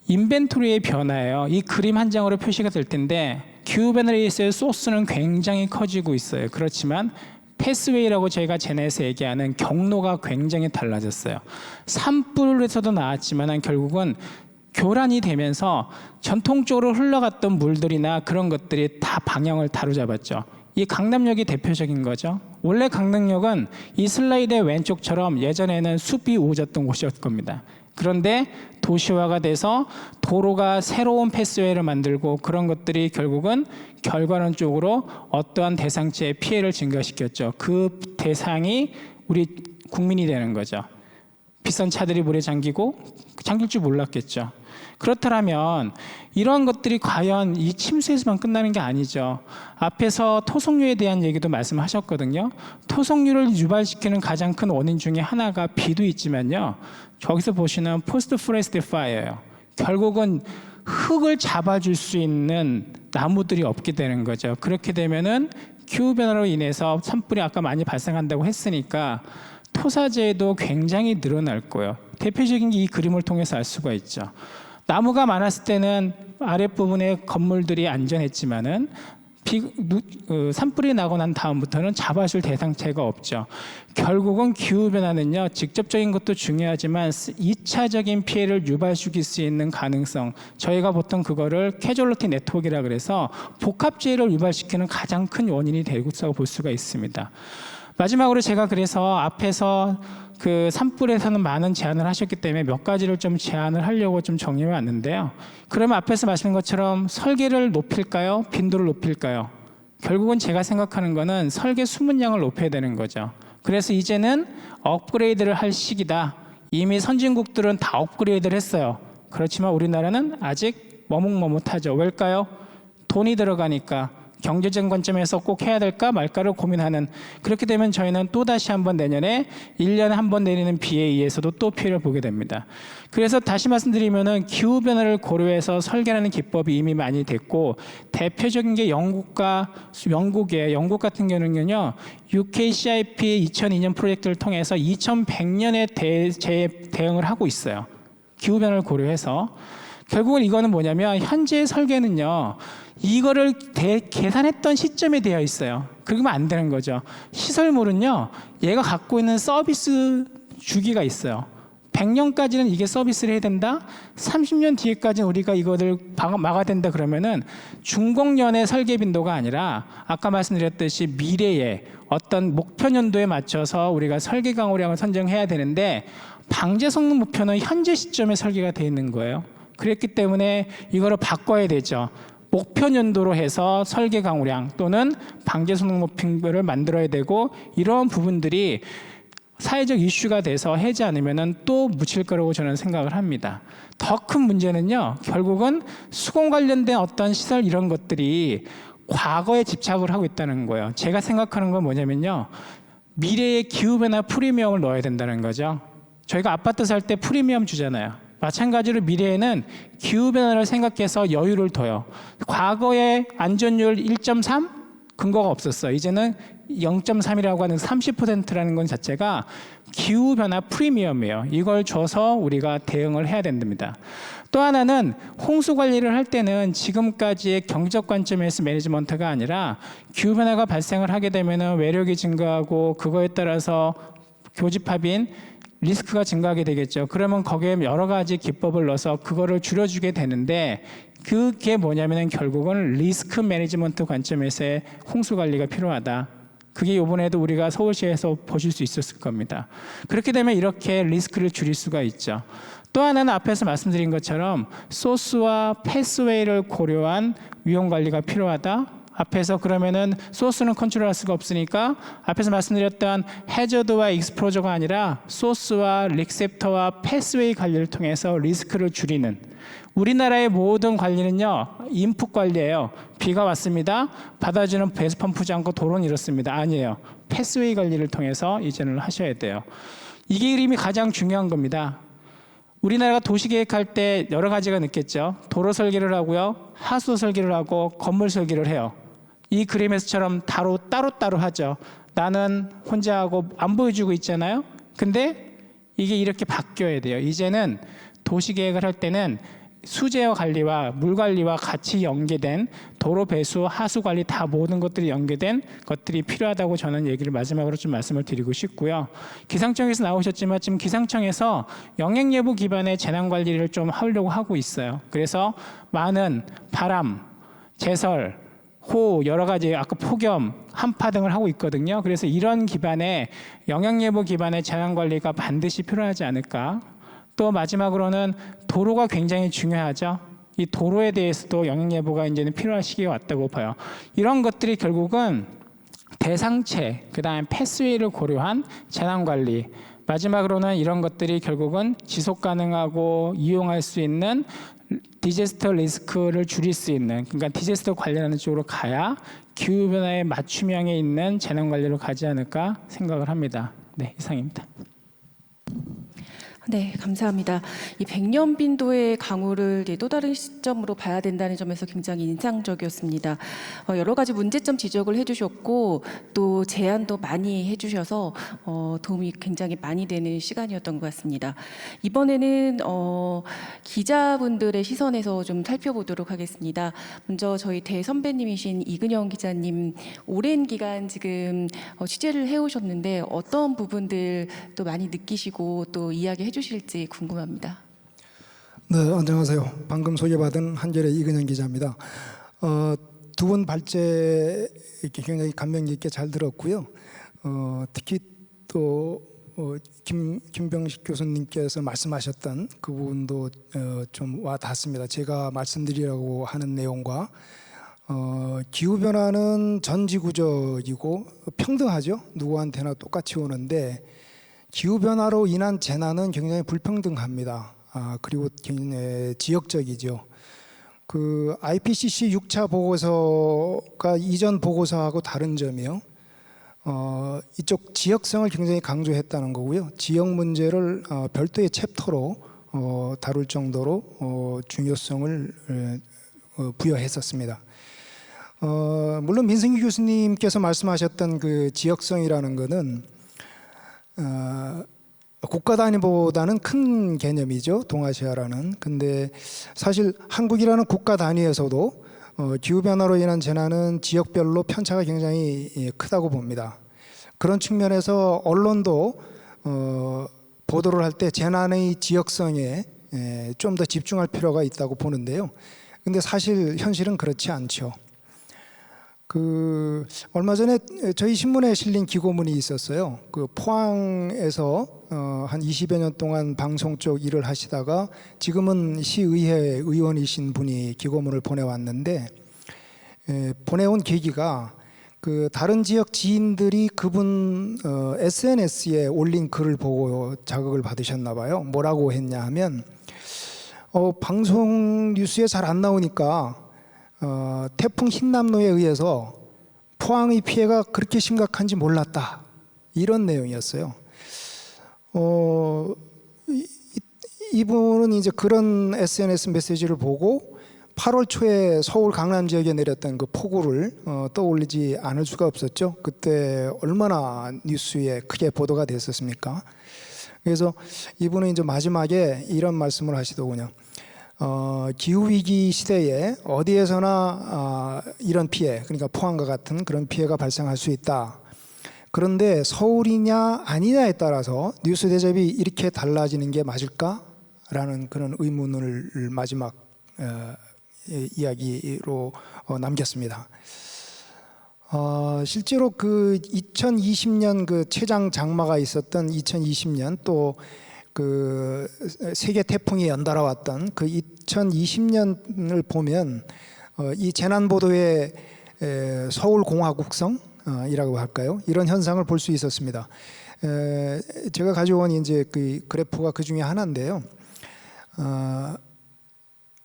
인벤토리의 변화예요. 이 그림 한 장으로 표시가 될 텐데 기후변화에 의해서의 소스는 굉장히 커지고 있어요. 그렇지만 패스웨이라고 저희가 제네에서 얘기하는 경로가 굉장히 달라졌어요. 산불에서도 나왔지만 결국은 교란이 되면서 전통적으로 흘러갔던 물들이나 그런 것들이 다 방향을 다루잡았죠. 이 강남역이 대표적인 거죠. 원래 강남역은 이 슬라이드의 왼쪽처럼 예전에는 숲이 우거졌던 곳이었을 겁니다. 그런데 도시화가 돼서 도로가 새로운 패스웨이를 만들고 그런 것들이 결국은 결과론적으로 어떠한 대상체의 피해를 증가시켰죠. 그 대상이 우리 국민이 되는 거죠. 비싼 차들이 물에 잠길 줄 몰랐겠죠. 그렇다면 이러한 것들이 과연 이 침수에서만 끝나는 게 아니죠. 앞에서 토속류에 대한 얘기도 말씀하셨거든요. 토속류를 유발시키는 가장 큰 원인 중에 하나가 비도 있지만요. 저기서 보시는 포스트 포레스트 파이어예요. 결국은 흙을 잡아줄 수 있는 나무들이 없게 되는 거죠. 그렇게 되면은 기후변화로 인해서 산불이 아까 많이 발생한다고 했으니까 토사재도 굉장히 늘어날 거예요. 대표적인 게 이 그림을 통해서 알 수가 있죠. 나무가 많았을 때는 아랫부분에 건물들이 안전했지만은 산불이 나고 난 다음부터는 잡아줄 대상체가 없죠. 결국은 기후변화는요, 직접적인 것도 중요하지만 2차적인 피해를 유발시킬 수 있는 가능성, 저희가 보통 그거를 캐주얼리티 네트워크라 그래서 복합재해를 유발시키는 가장 큰 원인이 되고 있다고 볼 수가 있습니다. 마지막으로 제가 그래서 앞에서 그 산불에서는 많은 제안을 하셨기 때문에 몇 가지를 좀 제안을 하려고 좀 정리해 왔는데요. 그러면 앞에서 말씀한 것처럼 설계를 높일까요? 빈도를 높일까요? 결국은 제가 생각하는 거는 설계 수문량을 높여야 되는 거죠. 그래서 이제는 업그레이드를 할 시기다. 이미 선진국들은 다 업그레이드를 했어요. 그렇지만 우리나라는 아직 머뭇머뭇하죠. 왜일까요? 돈이 들어가니까. 경제적 관점에서 꼭 해야 될까 말까를 고민하는, 그렇게 되면 저희는 또다시 한번 내년에 1년에 한 번 내리는 비에 의해서도 또 피해를 보게 됩니다. 그래서 다시 말씀드리면은 기후변화를 고려해서 설계하는 기법이 이미 많이 됐고, 대표적인 게 영국 같은 경우는요, UKCIP 2002년 프로젝트를 통해서 2100년에 대응을 하고 있어요. 기후변화를 고려해서. 결국은 이거는 뭐냐면 현재의 설계는요, 이거를 계산했던 시점에 되어 있어요. 그러면 안 되는 거죠. 시설물은요, 얘가 갖고 있는 서비스 주기가 있어요. 100년까지는 이게 서비스를 해야 된다. 30년 뒤에까지는 우리가 이거를 막아야 된다. 그러면은 중공년의 설계 빈도가 아니라 아까 말씀드렸듯이 미래의 어떤 목표 년도에 맞춰서 우리가 설계 강우량을 선정해야 되는데, 방제 성능 목표는 현재 시점에 설계가 되어 있는 거예요. 그랬기 때문에 이거를 바꿔야 되죠. 목표 연도로 해서 설계 강우량 또는 방제 성능 목표를 만들어야 되고, 이런 부분들이 사회적 이슈가 돼서 하지 않으면 또 묻힐 거라고 저는 생각을 합니다. 더 큰 문제는요, 결국은 수공 관련된 어떤 시설 이런 것들이 과거에 집착을 하고 있다는 거예요. 제가 생각하는 건 뭐냐면요, 미래의 기후변화 프리미엄을 넣어야 된다는 거죠. 저희가 아파트 살 때 프리미엄 주잖아요. 마찬가지로 미래에는 기후변화를 생각해서 여유를 둬요. 과거의 안전율 1.3? 근거가 없었어요. 이제는 0.3이라고 하는 30%라는 건 자체가 기후변화 프리미엄이에요. 이걸 줘서 우리가 대응을 해야 된답니다. 또 하나는 홍수 관리를 할 때는 지금까지의 경제적 관점에서 매니지먼트가 아니라 기후변화가 발생을 하게 되면 외력이 증가하고 그거에 따라서 교집합인 리스크가 증가하게 되겠죠. 그러면 거기에 여러 가지 기법을 넣어서 그거를 줄여주게 되는데 그게 뭐냐면은 결국은 리스크 매니지먼트 관점에서의 홍수 관리가 필요하다. 그게 이번에도 우리가 서울시에서 보실 수 있었을 겁니다. 그렇게 되면 이렇게 리스크를 줄일 수가 있죠. 또 하나는 앞에서 말씀드린 것처럼 소스와 패스웨이를 고려한 위험 관리가 필요하다. 앞에서 그러면은 소스는 컨트롤할 수가 없으니까 앞에서 말씀드렸던 해저드와 익스포저가 아니라 소스와 리셉터와 패스웨이 관리를 통해서 리스크를 줄이는 우리나라의 모든 관리는요 인풋 관리예요. 비가 왔습니다. 받아주는 배수 펌프지 않고 도로는 이렇습니다. 아니에요. 패스웨이 관리를 통해서 이전을 하셔야 돼요. 이게 이름이 가장 중요한 겁니다. 우리나라가 도시계획할 때 여러 가지가 느꼈죠. 도로 설계를 하고요. 하수 설계를 하고 건물 설계를 해요. 이 그림에서처럼 따로따로 하죠. 나는 혼자 하고 안 보여주고 있잖아요. 근데 이게 이렇게 바뀌어야 돼요. 이제는 도시계획을 할 때는 수재와 관리와 물 관리와 같이 연계된 도로 배수, 하수 관리 다 모든 것들이 연계된 것들이 필요하다고 저는 얘기를 마지막으로 좀 말씀을 드리고 싶고요. 기상청에서 나오셨지만 지금 기상청에서 영행 예보 기반의 재난 관리를 좀 하려고 하고 있어요. 그래서 많은 바람, 제설, 호우, 여러 가지 아까 폭염, 한파 등을 하고 있거든요. 그래서 이런 기반의 영행 예보 기반의 재난 관리가 반드시 필요하지 않을까. 또 마지막으로는 도로가 굉장히 중요하죠. 이 도로에 대해서도 영향 예보가 이제는 필요한 시기가 왔다고 봐요. 이런 것들이 결국은 대상체, 그다음에 패스웨이를 고려한 재난 관리, 마지막으로는 이런 것들이 결국은 지속 가능하고 이용할 수 있는 디제스터 리스크를 줄일 수 있는, 그러니까 디제스터 관리하는 쪽으로 가야 기후 변화에 맞춤형에 있는 재난 관리로 가지 않을까 생각을 합니다. 네, 이상입니다. 네, 감사합니다. 이 백년 빈도의 강우를 또 다른 시점으로 봐야 된다는 점에서 굉장히 인상적이었습니다. 여러 가지 문제점 지적을 해주셨고 또 제안도 많이 해주셔서 도움이 굉장히 많이 되는 시간이었던 것 같습니다. 이번에는 기자분들의 시선에서 좀 살펴보도록 하겠습니다. 먼저 저희 대선배님이신 이근영 기자님, 오랜 기간 지금 취재를 해오셨는데 어떤 부분들 또 많이 느끼시고 또 이야기해 주실지 궁금합니다. 네, 안녕하세요. 방금 소개받은 한겨레 이근영 기자입니다. 두 분 발제 굉장히 감명 깊게 잘 들었고요. 특히 또 김병식 교수님께서 말씀하셨던 그 부분도 좀 와닿습니다. 제가 말씀드리려고 하는 내용과 기후 변화는 전지구적이고 평등하죠. 누구한테나 똑같이 오는데 기후 변화로 인한 재난은 굉장히 불평등합니다. 그리고 굉장히 지역적이죠. 그 IPCC 6차 보고서가 이전 보고서하고 다른 점이요. 이쪽 지역성을 굉장히 강조했다는 거고요. 지역 문제를 별도의 챕터로 다룰 정도로 중요성을 부여했었습니다. 물론 민승기 교수님께서 말씀하셨던 그 지역성이라는 것은 국가 단위보다는 큰 개념이죠. 동아시아라는. 근데 사실 한국이라는 국가 단위에서도 기후변화로 인한 재난은 지역별로 편차가 굉장히 크다고 봅니다. 그런 측면에서 언론도 보도를 할 때 재난의 지역성에 좀 더 집중할 필요가 있다고 보는데요. 근데 사실 현실은 그렇지 않죠. 얼마 전에 저희 신문에 실린 기고문이 있었어요. 그 포항에서 한 20여 년 동안 방송 쪽 일을 하시다가 지금은 시의회 의원이신 분이 기고문을 보내왔는데, 보내온 계기가 그 다른 지역 지인들이 그분 SNS에 올린 글을 보고 자극을 받으셨나 봐요. 뭐라고 했냐 하면 방송 뉴스에 잘 안 나오니까 태풍 흰남노에 의해서 포항의 피해가 그렇게 심각한지 몰랐다. 이런 내용이었어요. 이분은 이제 그런 SNS 메시지를 보고 8월 초에 서울 강남 지역에 내렸던 그 폭우를 떠올리지 않을 수가 없었죠. 그때 얼마나 뉴스에 크게 보도가 됐었습니까? 그래서 이분은 이제 마지막에 이런 말씀을 하시더군요. 기후 위기 시대에 어디에서나 이런 피해, 그러니까 포항과 같은 그런 피해가 발생할 수 있다. 그런데 서울이냐 아니냐에 따라서 뉴스 대접이 이렇게 달라지는 게 맞을까라는 그런 의문을 마지막 이야기로 남겼습니다. 실제로 그 2020년 그 최장 장마가 있었던 2020년 또 그 세계 태풍이 연달아 왔던 그 2020년을 보면 이 재난 보도의 서울 공화국성이라고 할까요? 이런 현상을 볼 수 있었습니다. 제가 가져온 이제 그 그래프가 그 중에 하나인데요.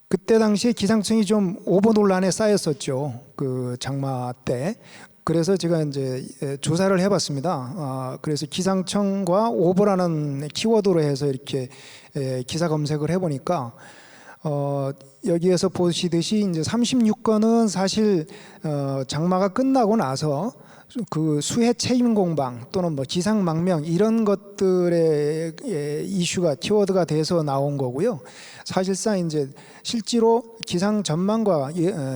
그때 당시에 기상청이 좀 오보 논란에 쌓였었죠. 그 장마 때. 그래서 제가 이제 조사를 해봤습니다. 그래서 기상청과 오보라는 키워드로 해서 이렇게 기사 검색을 해보니까 여기에서 보시듯이 이제 36건은 사실 장마가 끝나고 나서 그 수해 책임 공방 또는 뭐 기상 망명 이런 것들의 이슈가 키워드가 돼서 나온 거고요. 사실상 이제 실제로 기상 전망과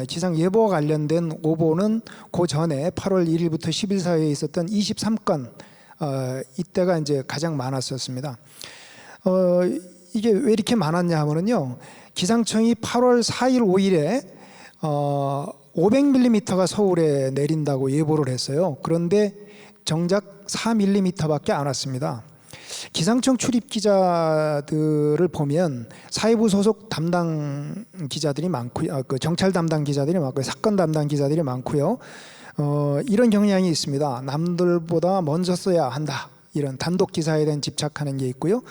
기상 예보와 관련된 오보는 그 전에 8월 1일부터 10일 사이에 있었던 23건 이때가 이제 가장 많았었습니다. 이게 왜 이렇게 많았냐 하면요. 기상청이 8월 4일 5일에 500mm가 서울에 내린다고 예보를 했어요. 그런데 정작 4mm밖에 안 왔습니다. 기상청 출입 기자들을 보면 사회부 소속 담당 기자들이 많고요. 그 정찰 담당 기자들이 많고요. 사건 담당 기자들이 많고요. 이런 경향이 있습니다. 남들보다 먼저 써야 한다. 이런 단독 기사에 대한 집착하는 게 있고요.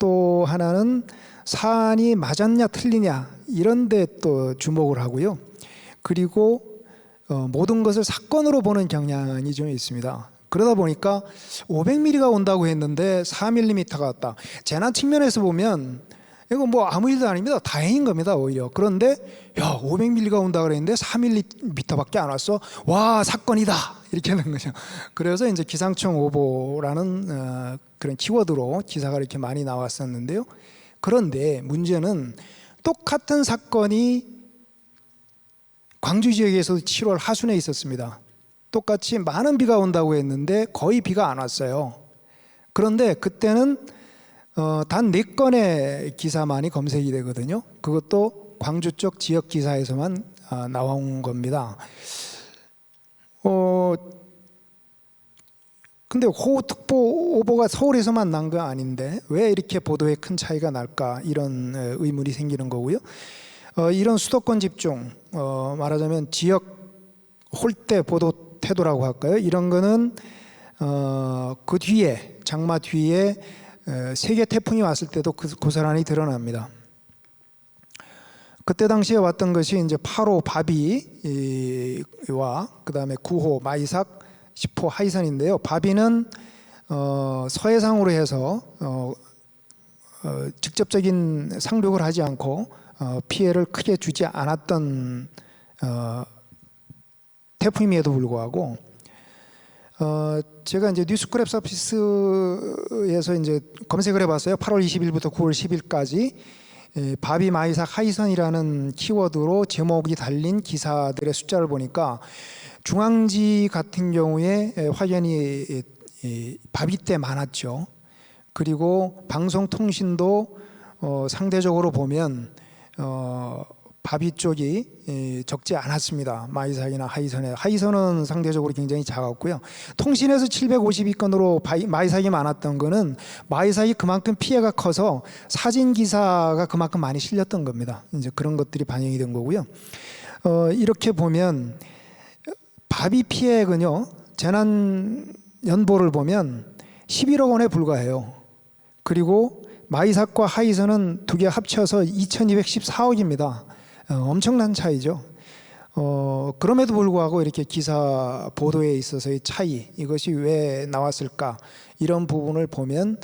또 하나는 사안이 맞았냐 틀리냐 이런 데 또 주목을 하고요. 그리고 모든 것을 사건으로 보는 경향이 좀 있습니다. 그러다 보니까 500mm가 온다고 했는데 4mm가 왔다. 재난 측면에서 보면 이거 뭐 아무 일도 아닙니다. 다행인 겁니다. 오히려. 그런데 야 500mm가 온다 그랬는데 4mm밖에 안 왔어. 와 사건이다. 이렇게 하는 거죠. 그래서 이제 기상청 오보라는 그런 키워드로 기사가 이렇게 많이 나왔었는데요. 그런데 문제는 똑같은 사건이 광주 지역에서도 7월 하순에 있었습니다. 똑같이 많은 비가 온다고 했는데 거의 비가 안 왔어요. 그런데 그때는 단 4건의 기사만이 검색이 되거든요. 그것도 광주 쪽 지역 기사에서만 나온 겁니다. 근데 호우특보 오보가 서울에서만 난 거 아닌데 왜 이렇게 보도에 큰 차이가 날까 이런 의문이 생기는 거고요. 이런 수도권 집중, 말하자면 지역 홀대 보도 태도라고 할까요? 이런 거는 그 뒤에 장마 뒤에 세계 태풍이 왔을 때도 고스란히 드러납니다. 그때 당시에 왔던 것이 이제 8호 바비와 그다음에 9호 마이삭, 10호 하이선인데요. 바비는 서해상으로 해서 직접적인 상륙을 하지 않고 피해를 크게 주지 않았던 태풍임에도 불구하고 제가 이제 뉴스크랩 서비스에서 이제 검색을 해봤어요. 8월 20일부터 9월 10일까지 바비 마이삭 하이선이라는 키워드로 제목이 달린 기사들의 숫자를 보니까 중앙지 같은 경우에 확연히 바비 때 많았죠. 그리고 방송통신도 상대적으로 보면 바비 쪽이 적지 않았습니다. 마이삭이나 하이선에. 하이선은 상대적으로 굉장히 작았고요. 통신에서 752건으로 마이삭이 많았던 거는 마이삭이 그만큼 피해가 커서 사진 기사가 그만큼 많이 실렸던 겁니다. 이제 그런 것들이 반영이 된 거고요. 이렇게 보면 바비 피해액은요. 재난 연보를 보면 11억 원에 불과해요. 그리고 마이삭과 하이선은 두 개 합쳐서 2214억입니다. 엄청난 차이죠. 그럼에도 불구하고 이렇게 기사 보도에 있어서의 차이, 이것이 왜 나왔을까? 이런 부분을 보면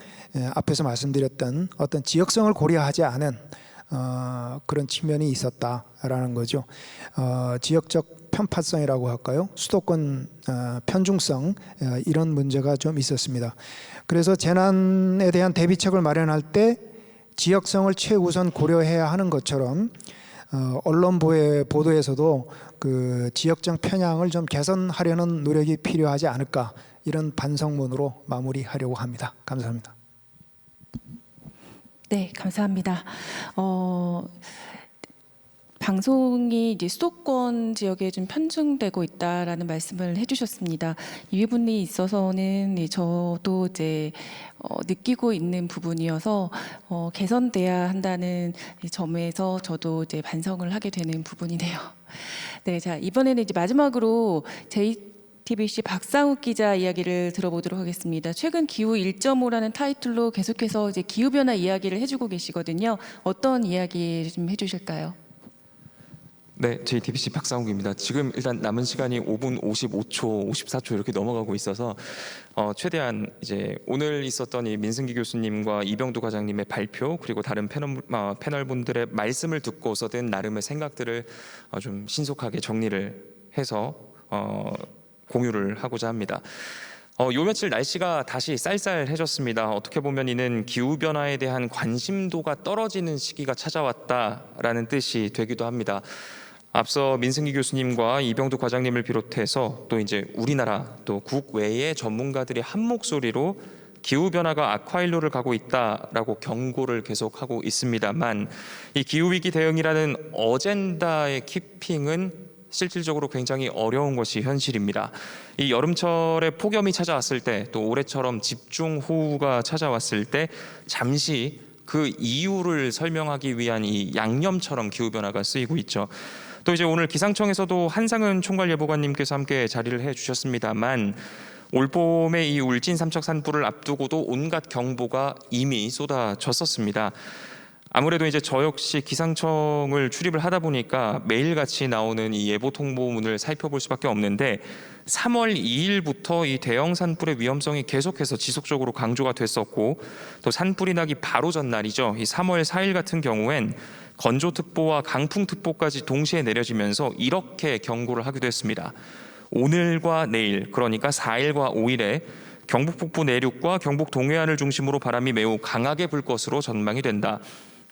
앞에서 말씀드렸던 어떤 지역성을 고려하지 않은 그런 측면이 있었다라는 거죠. 지역적 편파성이라고 할까요? 수도권 편중성 이런 문제가 좀 있었습니다. 그래서 재난에 대한 대비책을 마련할 때 지역성을 최우선 고려해야 하는 것처럼 언론 보도에서도 그 지역적 편향을 좀 개선하려는 노력이 필요하지 않을까, 이런 반성문으로 마무리하려고 합니다. 감사합니다. 네, 감사합니다. 방송이 이제 수도권 지역에 좀 편중되고 있다라는 말씀을 해주셨습니다. 이 부분이 있어서는 저도 이제 느끼고 있는 부분이어서 개선돼야 한다는 점에서 저도 이제 반성을 하게 되는 부분이네요. 네, 자 이번에는 이제 마지막으로 JTBC 박상욱 기자 이야기를 들어보도록 하겠습니다. 최근 기후 1.5라는 타이틀로 계속해서 이제 기후 변화 이야기를 해주고 계시거든요. 어떤 이야기 좀 해주실까요? 네, JTBC 박상욱입니다. 지금 일단 남은 시간이 5분 55초, 54초 이렇게 넘어가고 있어서 최대한 이제 오늘 있었던 이 민승기 교수님과 이병두 과장님의 발표, 그리고 다른 패널분들의 말씀을 듣고서든 나름의 생각들을 좀 신속하게 정리를 해서 공유를 하고자 합니다. 요 며칠 날씨가 다시 쌀쌀해졌습니다. 어떻게 보면 이는 기후변화에 대한 관심도가 떨어지는 시기가 찾아왔다라는 뜻이 되기도 합니다. 앞서 민승기 교수님과 이병두 과장님을 비롯해서 또 이제 우리나라 또 국외의 전문가들이 한 목소리로 기후변화가 악화일로를 가고 있다라고 경고를 계속하고 있습니다만, 이 기후위기 대응이라는 어젠다의 키핑은 실질적으로 굉장히 어려운 것이 현실입니다. 이 여름철에 폭염이 찾아왔을 때, 또 올해처럼 집중호우가 찾아왔을 때 잠시 그 이유를 설명하기 위한 이 양념처럼 기후변화가 쓰이고 있죠. 또 이제 오늘 기상청에서도 한상은 총괄예보관님께서 함께 자리를 해주셨습니다만, 올봄의 이 울진 삼척 산불을 앞두고도 온갖 경보가 이미 쏟아졌었습니다. 아무래도 이제 저 역시 기상청을 출입을 하다 보니까 매일같이 나오는 이 예보 통보문을 살펴볼 수밖에 없는데, 3월 2일부터 이 대형 산불의 위험성이 계속해서 지속적으로 강조가 됐었고, 또 산불이 나기 바로 전날이죠. 이 3월 4일 같은 경우엔 건조특보와 강풍특보까지 동시에 내려지면서 이렇게 경고를 하기도 했습니다. 오늘과 내일, 그러니까 4일과 5일에 경북 북부 내륙과 경북 동해안을 중심으로 바람이 매우 강하게 불 것으로 전망이 된다.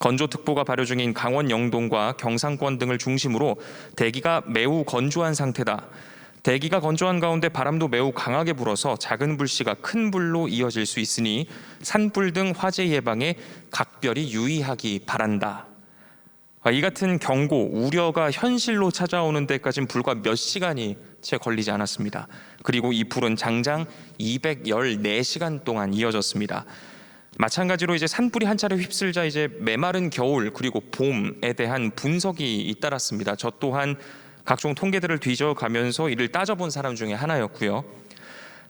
건조특보가 발효 중인 강원 영동과 경상권 등을 중심으로 대기가 매우 건조한 상태다. 대기가 건조한 가운데 바람도 매우 강하게 불어서 작은 불씨가 큰 불로 이어질 수 있으니 산불 등 화재 예방에 각별히 유의하기 바란다. 이 같은 경고, 우려가 현실로 찾아오는 데까지는 불과 몇 시간이 채 걸리지 않았습니다. 그리고 이 불은 장장 214시간 동안 이어졌습니다. 마찬가지로 이제 산불이 한 차례 휩쓸자 이제 메마른 겨울 그리고 봄에 대한 분석이 잇따랐습니다. 저 또한 각종 통계들을 뒤져가면서 이를 따져본 사람 중에 하나였고요.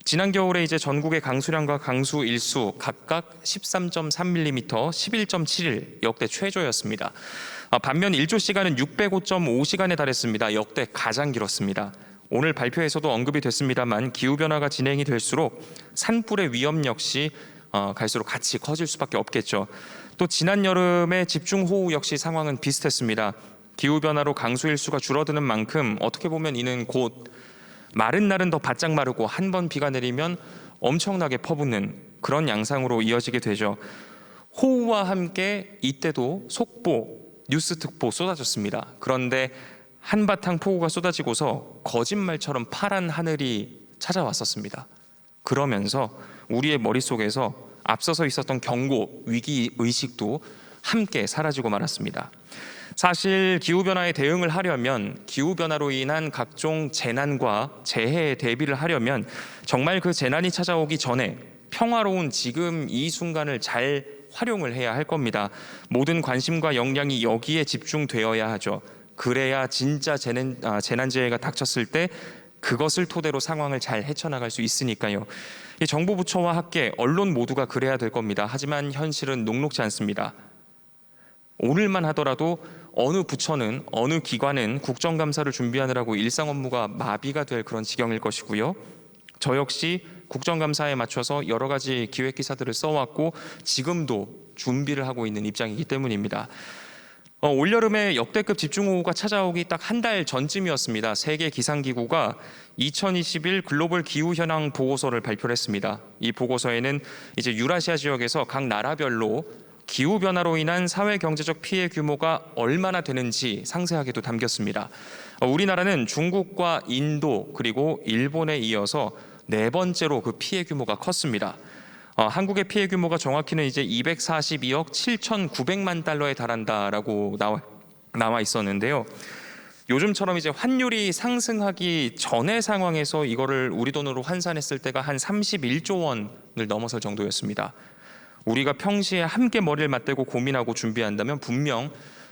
지난 겨울에 이제 전국의 강수량과 강수 일수 각각 13.3mm, 11.7일 역대 최저였습니다. 반면 일조 시간은 605.5시간에 달했습니다. 역대 가장 길었습니다. 오늘 발표에서도 언급이 됐습니다만 기후변화가 진행이 될수록 산불의 위험 역시 갈수록 같이 커질 수밖에 없겠죠. 또 지난 여름에 집중호우 역시 상황은 비슷했습니다. 기후변화로 강수일수가 줄어드는 만큼 어떻게 보면 이는 곧 마른 날은 더 바짝 마르고 한 번 비가 내리면 엄청나게 퍼붓는 그런 양상으로 이어지게 되죠. 호우와 함께 이때도 속보, 뉴스특보 쏟아졌습니다. 그런데 한바탕 폭우가 쏟아지고서 거짓말처럼 파란 하늘이 찾아왔었습니다. 그러면서 우리의 머릿속에서 앞서서 있었던 경고, 위기의식도 함께 사라지고 말았습니다. 사실 기후변화에 대응을 하려면, 기후변화로 인한 각종 재난과 재해에 대비를 하려면 정말 그 재난이 찾아오기 전에 평화로운 지금 이 순간을 잘 활용을 해야 할 겁니다. 모든 관심과 역량이 여기에 집중되어야 하죠. 그래야 진짜 재난재해가 닥쳤을 때 그것을 토대로 상황을 잘 헤쳐나갈 수 있으니까요. 이 정부 부처와 학계, 언론 모두가 그래야 될 겁니다. 하지만 현실은 녹록지 않습니다. 오늘만 하더라도 어느 부처는, 어느 기관은 국정감사를 준비하느라고 일상 업무가 마비가 될 그런 지경일 것이고요. 저 역시 국정감사에 맞춰서 여러 가지 기획기사들을 써왔고 지금도 준비를 하고 있는 입장이기 때문입니다. 올여름에 역대급 집중호우가 찾아오기 딱 한 달 전쯤이었습니다. 세계 기상기구가 2021 글로벌 기후 현황 보고서를 발표를 했습니다. 이 보고서에는 이제 유라시아 지역에서 각 나라별로 기후 변화로 인한 사회 경제적 피해 규모가 얼마나 되는지 상세하게도 담겼습니다. 우리나라는 중국과 인도 그리고 일본에 이어서 네 번째로 그 피해 규모가 컸습니다. 한국의 피해 규모가 정확히는 이제 242억 7,900만 달러에 달한다라고 나와 있었는데요. 요즘처럼 이제 환율이 상승하기 전의 상황에서 이거를 우리 돈으로 환산했을 때가 한 31조 원을 넘어설 정도였습니다. 우리가 평시에 함께 머리를 맞대고 고민하고 준비한다면 분명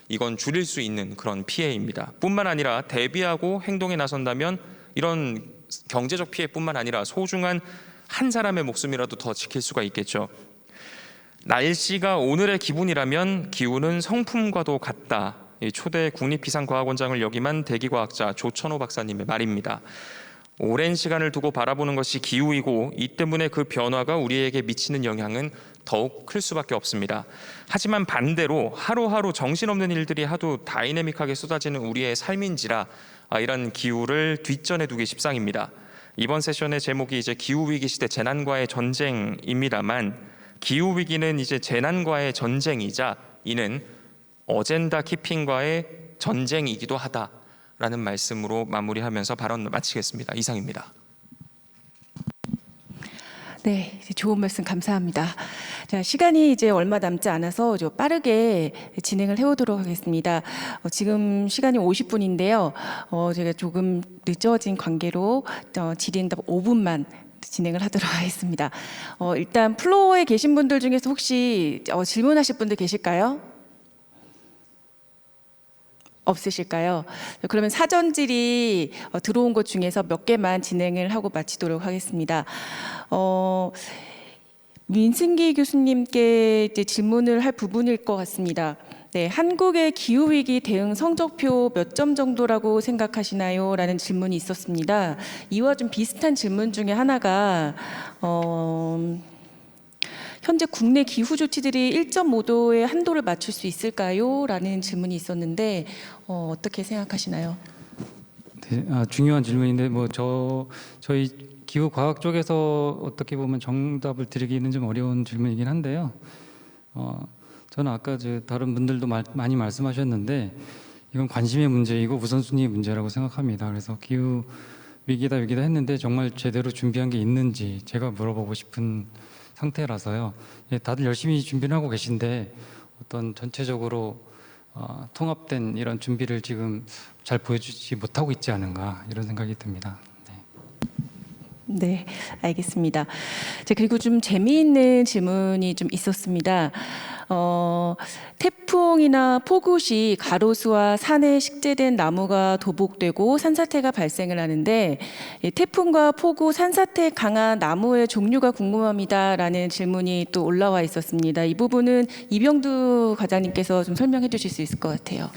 이건 줄일 수 있는 그런 피해입니다. 뿐만 아니라 대비하고 행동에 나선다면 이런 경제적 피해뿐만 아니라 소중한 한 사람의 목숨이라도 더 지킬 수가 있겠죠. 날씨가 오늘의 기분이라면 기후는 성품과도 같다. 초대 국립기상과학원장을 역임한 대기과학자 조천호 박사님의 말입니다. 오랜 시간을 두고 바라보는 것이 기후이고 이 때문에 그 변화가 우리에게 미치는 영향은 더욱 클 수밖에 없습니다. 하지만 반대로 하루하루 정신없는 일들이 하도 다이내믹하게 쏟아지는 우리의 삶인지라 이런 기후를 뒷전에 두기 십상입니다. 이번 세션의 제목이 이제 기후위기 시대 재난과의 전쟁입니다만 기후 위기는 이제 재난과의 전쟁이자 이는 어젠다 키핑과의 전쟁이기도 하다라는 말씀으로 마무리하면서 발언 마치겠습니다. 이상입니다. 네, 좋은 말씀 감사합니다. 자, 시간이 이제 얼마 남지 않아서 좀 빠르게 진행을 해오도록 하겠습니다. 지금 시간이 50분인데요. 제가 조금 늦어진 관계로 질의응답 5분만 진행을 하도록 하겠습니다. 일단 플로어에 계신 분들 중에서 혹시 질문하실 분들 계실까요? 없으실까요? 그러면 사전 질의 들어온 것 중에서 몇 개만 진행을 하고 마치도록 하겠습니다. 민승기 교수님께 이제 질문을 할 부분일 것 같습니다. 네, 한국의 기후위기 대응 성적표 몇 점 정도라고 생각하시나요? 라는 질문이 있었습니다. 이와 좀 비슷한 질문 중에 하나가 현재 국내 기후 조치들이 1.5도의 한도를 맞출 수 있을까요? 라는 질문이 있었는데 어떻게 생각하시나요? 네, 중요한 질문인데 저희 기후 과학 쪽에서 어떻게 보면 정답을 드리기는 좀 어려운 질문이긴 한데요. 저는 아까 다른 분들도 많이 말씀하셨는데 이건 관심의 문제이고 우선순위의 문제라고 생각합니다. 그래서 기후 위기다 했는데 정말 제대로 준비한 게 있는지 제가 물어보고 싶은 상태라서요. 예, 다들 열심히 준비를 하고 계신데 어떤 전체적으로 통합된 이런 준비를 지금 잘 보여주지 못하고 있지 않은가 이런 생각이 듭니다. 네, 알겠습니다. 그리고 좀 재미있는 질문이 좀 있었습니다. 태풍이나 폭우 시 가로수와 산에 식재된 나무가 도복되고 산사태가 발생을 하는데 태풍과 폭우, 산사태에 강한 나무의 종류가 궁금합니다라는 질문이 또 올라와 있었습니다. 이 부분은 이병두 과장님께서 좀 설명해 주실 수 있을 것 같아요.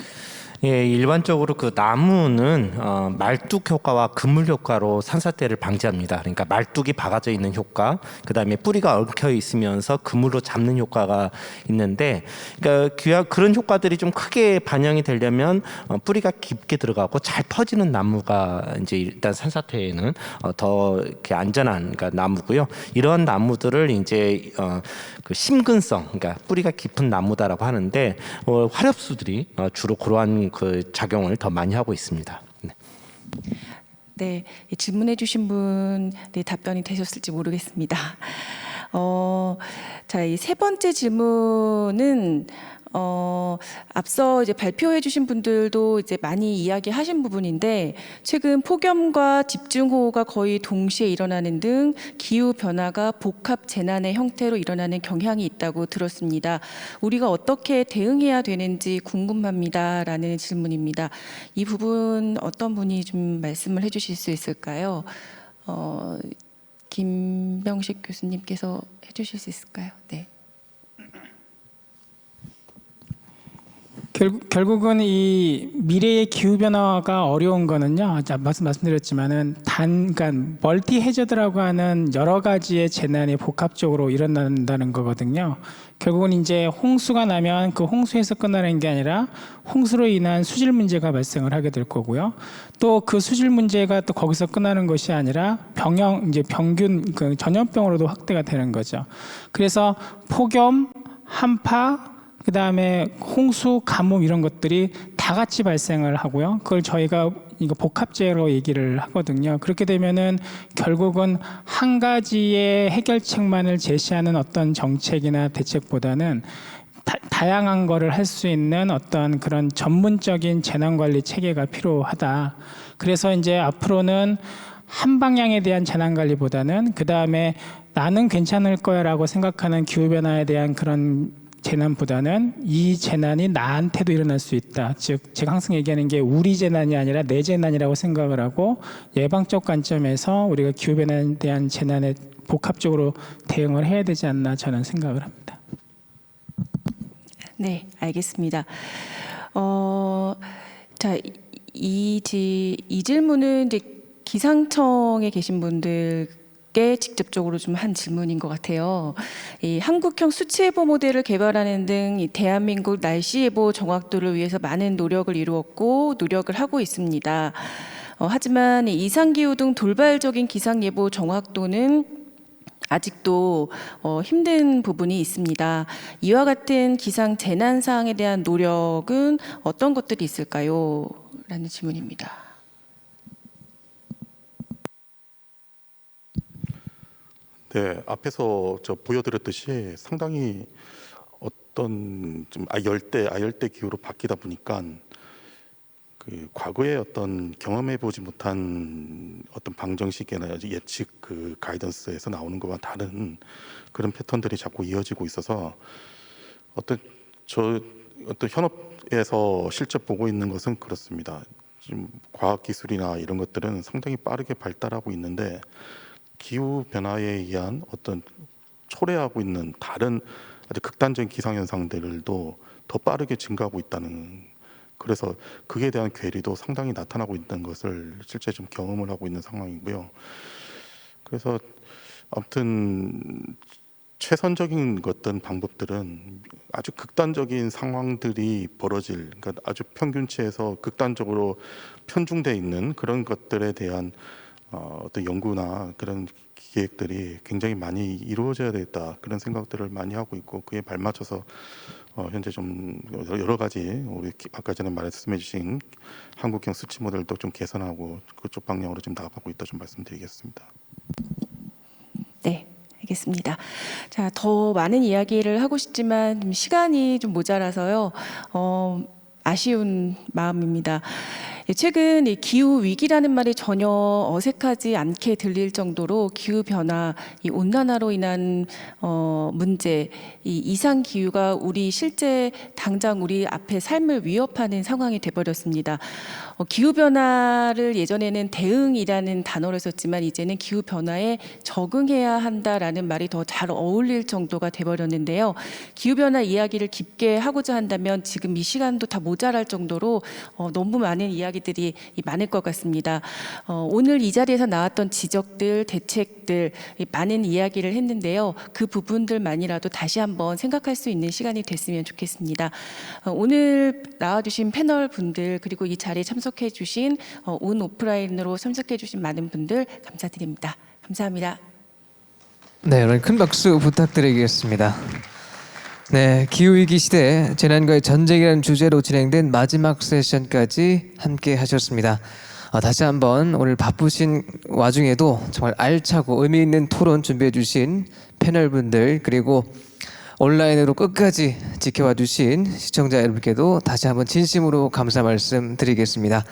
예, 일반적으로 그 나무는 말뚝 효과와 그물 효과로 산사태를 방지합니다. 그러니까 말뚝이 박아져 있는 효과, 그 다음에 뿌리가 얽혀 있으면서 그물로 잡는 효과가 있는데, 그러니까 그런 효과들이 좀 크게 반영이 되려면 뿌리가 깊게 들어가고 잘 퍼지는 나무가 이제 일단 산사태에는 더 이렇게 안전한 그러니까 나무고요. 이런 나무들을 이제 그 심근성, 그러니까 뿌리가 깊은 나무다라고 하는데 화렵수들이 주로 그러한 그 작용을 더 많이 하고 있습니다. 네. 네, 질문해 주신 분 답변이 되셨을지 모르겠습니다. 자, 이 세 번째 질문은 앞서 이제 발표해 주신 분들도 이제 많이 이야기하신 부분인데 최근 폭염과 집중호우가 거의 동시에 일어나는 등 기후 변화가 복합 재난의 형태로 일어나는 경향이 있다고 들었습니다. 우리가 어떻게 대응해야 되는지 궁금합니다라는 질문입니다. 이 부분 어떤 분이 좀 말씀을 해주실 수 있을까요? 김병식 교수님께서 해주실 수 있을까요? 네. 결국은 이 미래의 기후 변화가 어려운 거는요. 말씀드렸지만은 그러니까 멀티 해저드라고 하는 여러 가지의 재난이 복합적으로 일어난다는 거거든요. 결국은 이제 홍수가 나면 그 홍수에서 끝나는 게 아니라 홍수로 인한 수질 문제가 발생을 하게 될 거고요. 또 그 수질 문제가 또 거기서 끝나는 것이 아니라 병균 그 전염병으로도 확대가 되는 거죠. 그래서 폭염, 한파, 그 다음에 홍수, 가뭄 이런 것들이 다 같이 발생을 하고요. 그걸 저희가 이거 복합재해로 얘기를 하거든요. 그렇게 되면은 결국은 한 가지의 해결책만을 제시하는 어떤 정책이나 대책보다는 다양한 거를 할 수 있는 어떤 그런 전문적인 재난관리 체계가 필요하다. 그래서 이제 앞으로는 한 방향에 대한 재난관리보다는 그 다음에 나는 괜찮을 거야라고 생각하는 기후변화에 대한 그런 재난보다는 이 재난이 나한테도 일어날 수 있다. 즉 제가 항상 얘기하는 게 우리 재난이 아니라 내 재난이라고 생각을 하고 예방적 관점에서 우리가 기후변화에 대한 재난에 복합적으로 대응을 해야 되지 않나 저는 생각을 합니다. 네, 알겠습니다. 자, 이 질문은 이제 기상청에 계신 분들께 직접적으로 좀 한 질문인 것 같아요. 이 한국형 수치예보 모델을 개발하는 등 이 대한민국 날씨예보 정확도를 위해서 많은 노력을 이루었고 노력을 하고 있습니다. 하지만 이상기후 등 돌발적인 기상예보 정확도는 아직도 힘든 부분이 있습니다. 이와 같은 기상 재난 사항에 대한 노력은 어떤 것들이 있을까요? 라는 질문입니다. 네, 앞에서 저 보여드렸듯이 상당히 어떤 좀 아열대 기후로 바뀌다 보니까 그 과거에 어떤 경험해보지 못한 어떤 방정식이나 예측 그 가이던스에서 나오는 것과 다른 그런 패턴들이 자꾸 이어지고 있어서 어떤 현업에서 실제 보고 있는 것은 그렇습니다. 지금 과학 기술이나 이런 것들은 상당히 빠르게 발달하고 있는데 기후 변화에 의한 어떤 초래하고 있는 다른 아주 극단적인 기상 현상들도 더 빠르게 증가하고 있다는, 그래서 그에 대한 괴리도 상당히 나타나고 있는 것을 실제 좀 경험을 하고 있는 상황이고요. 그래서 아무튼 최선적인 어떤 방법들은 아주 극단적인 상황들이 벌어질, 그러니까 아주 평균치에서 극단적으로 편중돼 있는 그런 것들에 대한 어떤 연구나 그런 기획들이 굉장히 많이 이루어져야 되겠다, 그런 생각들을 많이 하고 있고, 그에 발맞춰서 현재 좀 여러 가지 우리 아까 전에 말씀해 주신 한국형 수치 모델도 좀 개선하고 그쪽 방향으로 좀 나아가고 있다 좀 말씀드리겠습니다. 네, 알겠습니다. 자, 더 많은 이야기를 하고 싶지만 좀 시간이 좀 모자라서요. 아쉬운 마음입니다. 최근 이 기후 위기라는 말이 전혀 어색하지 않게 들릴 정도로 기후 변화, 이 온난화로 인한 문제, 이 이상 기후가 우리 실제 당장 우리 앞에 삶을 위협하는 상황이 돼버렸습니다. 기후 변화를 예전에는 대응이라는 단어를 썼지만 이제는 기후 변화에 적응해야 한다라는 말이 더 잘 어울릴 정도가 돼버렸는데요. 기후 변화 이야기를 깊게 하고자 한다면 지금 이 시간도 다 모자랄 정도로 너무 많은 이야기들이 많을 것 같습니다. 오늘 이 자리에서 나왔던 지적들, 대책들 많은 이야기를 했는데요. 그 부분들만이라도 다시 한번 생각할 수 있는 시간이 됐으면 좋겠습니다. 오늘 나와주신 패널 분들 그리고 이 자리에 참석해 주신 온 오프라인으로 참석해 주신 많은 분들 감사드립니다. 감사합니다. 네, 여러분 큰 박수 부탁드리겠습니다. 네, 기후위기 시대 재난과의 전쟁이라는 주제로 진행된 마지막 세션까지 함께 하셨습니다. 다시 한번 오늘 바쁘신 와중에도 정말 알차고 의미 있는 토론 준비해 주신 패널분들 그리고 온라인으로 끝까지 지켜와 주신 시청자 여러분께도 다시 한번 진심으로 감사 말씀 드리겠습니다.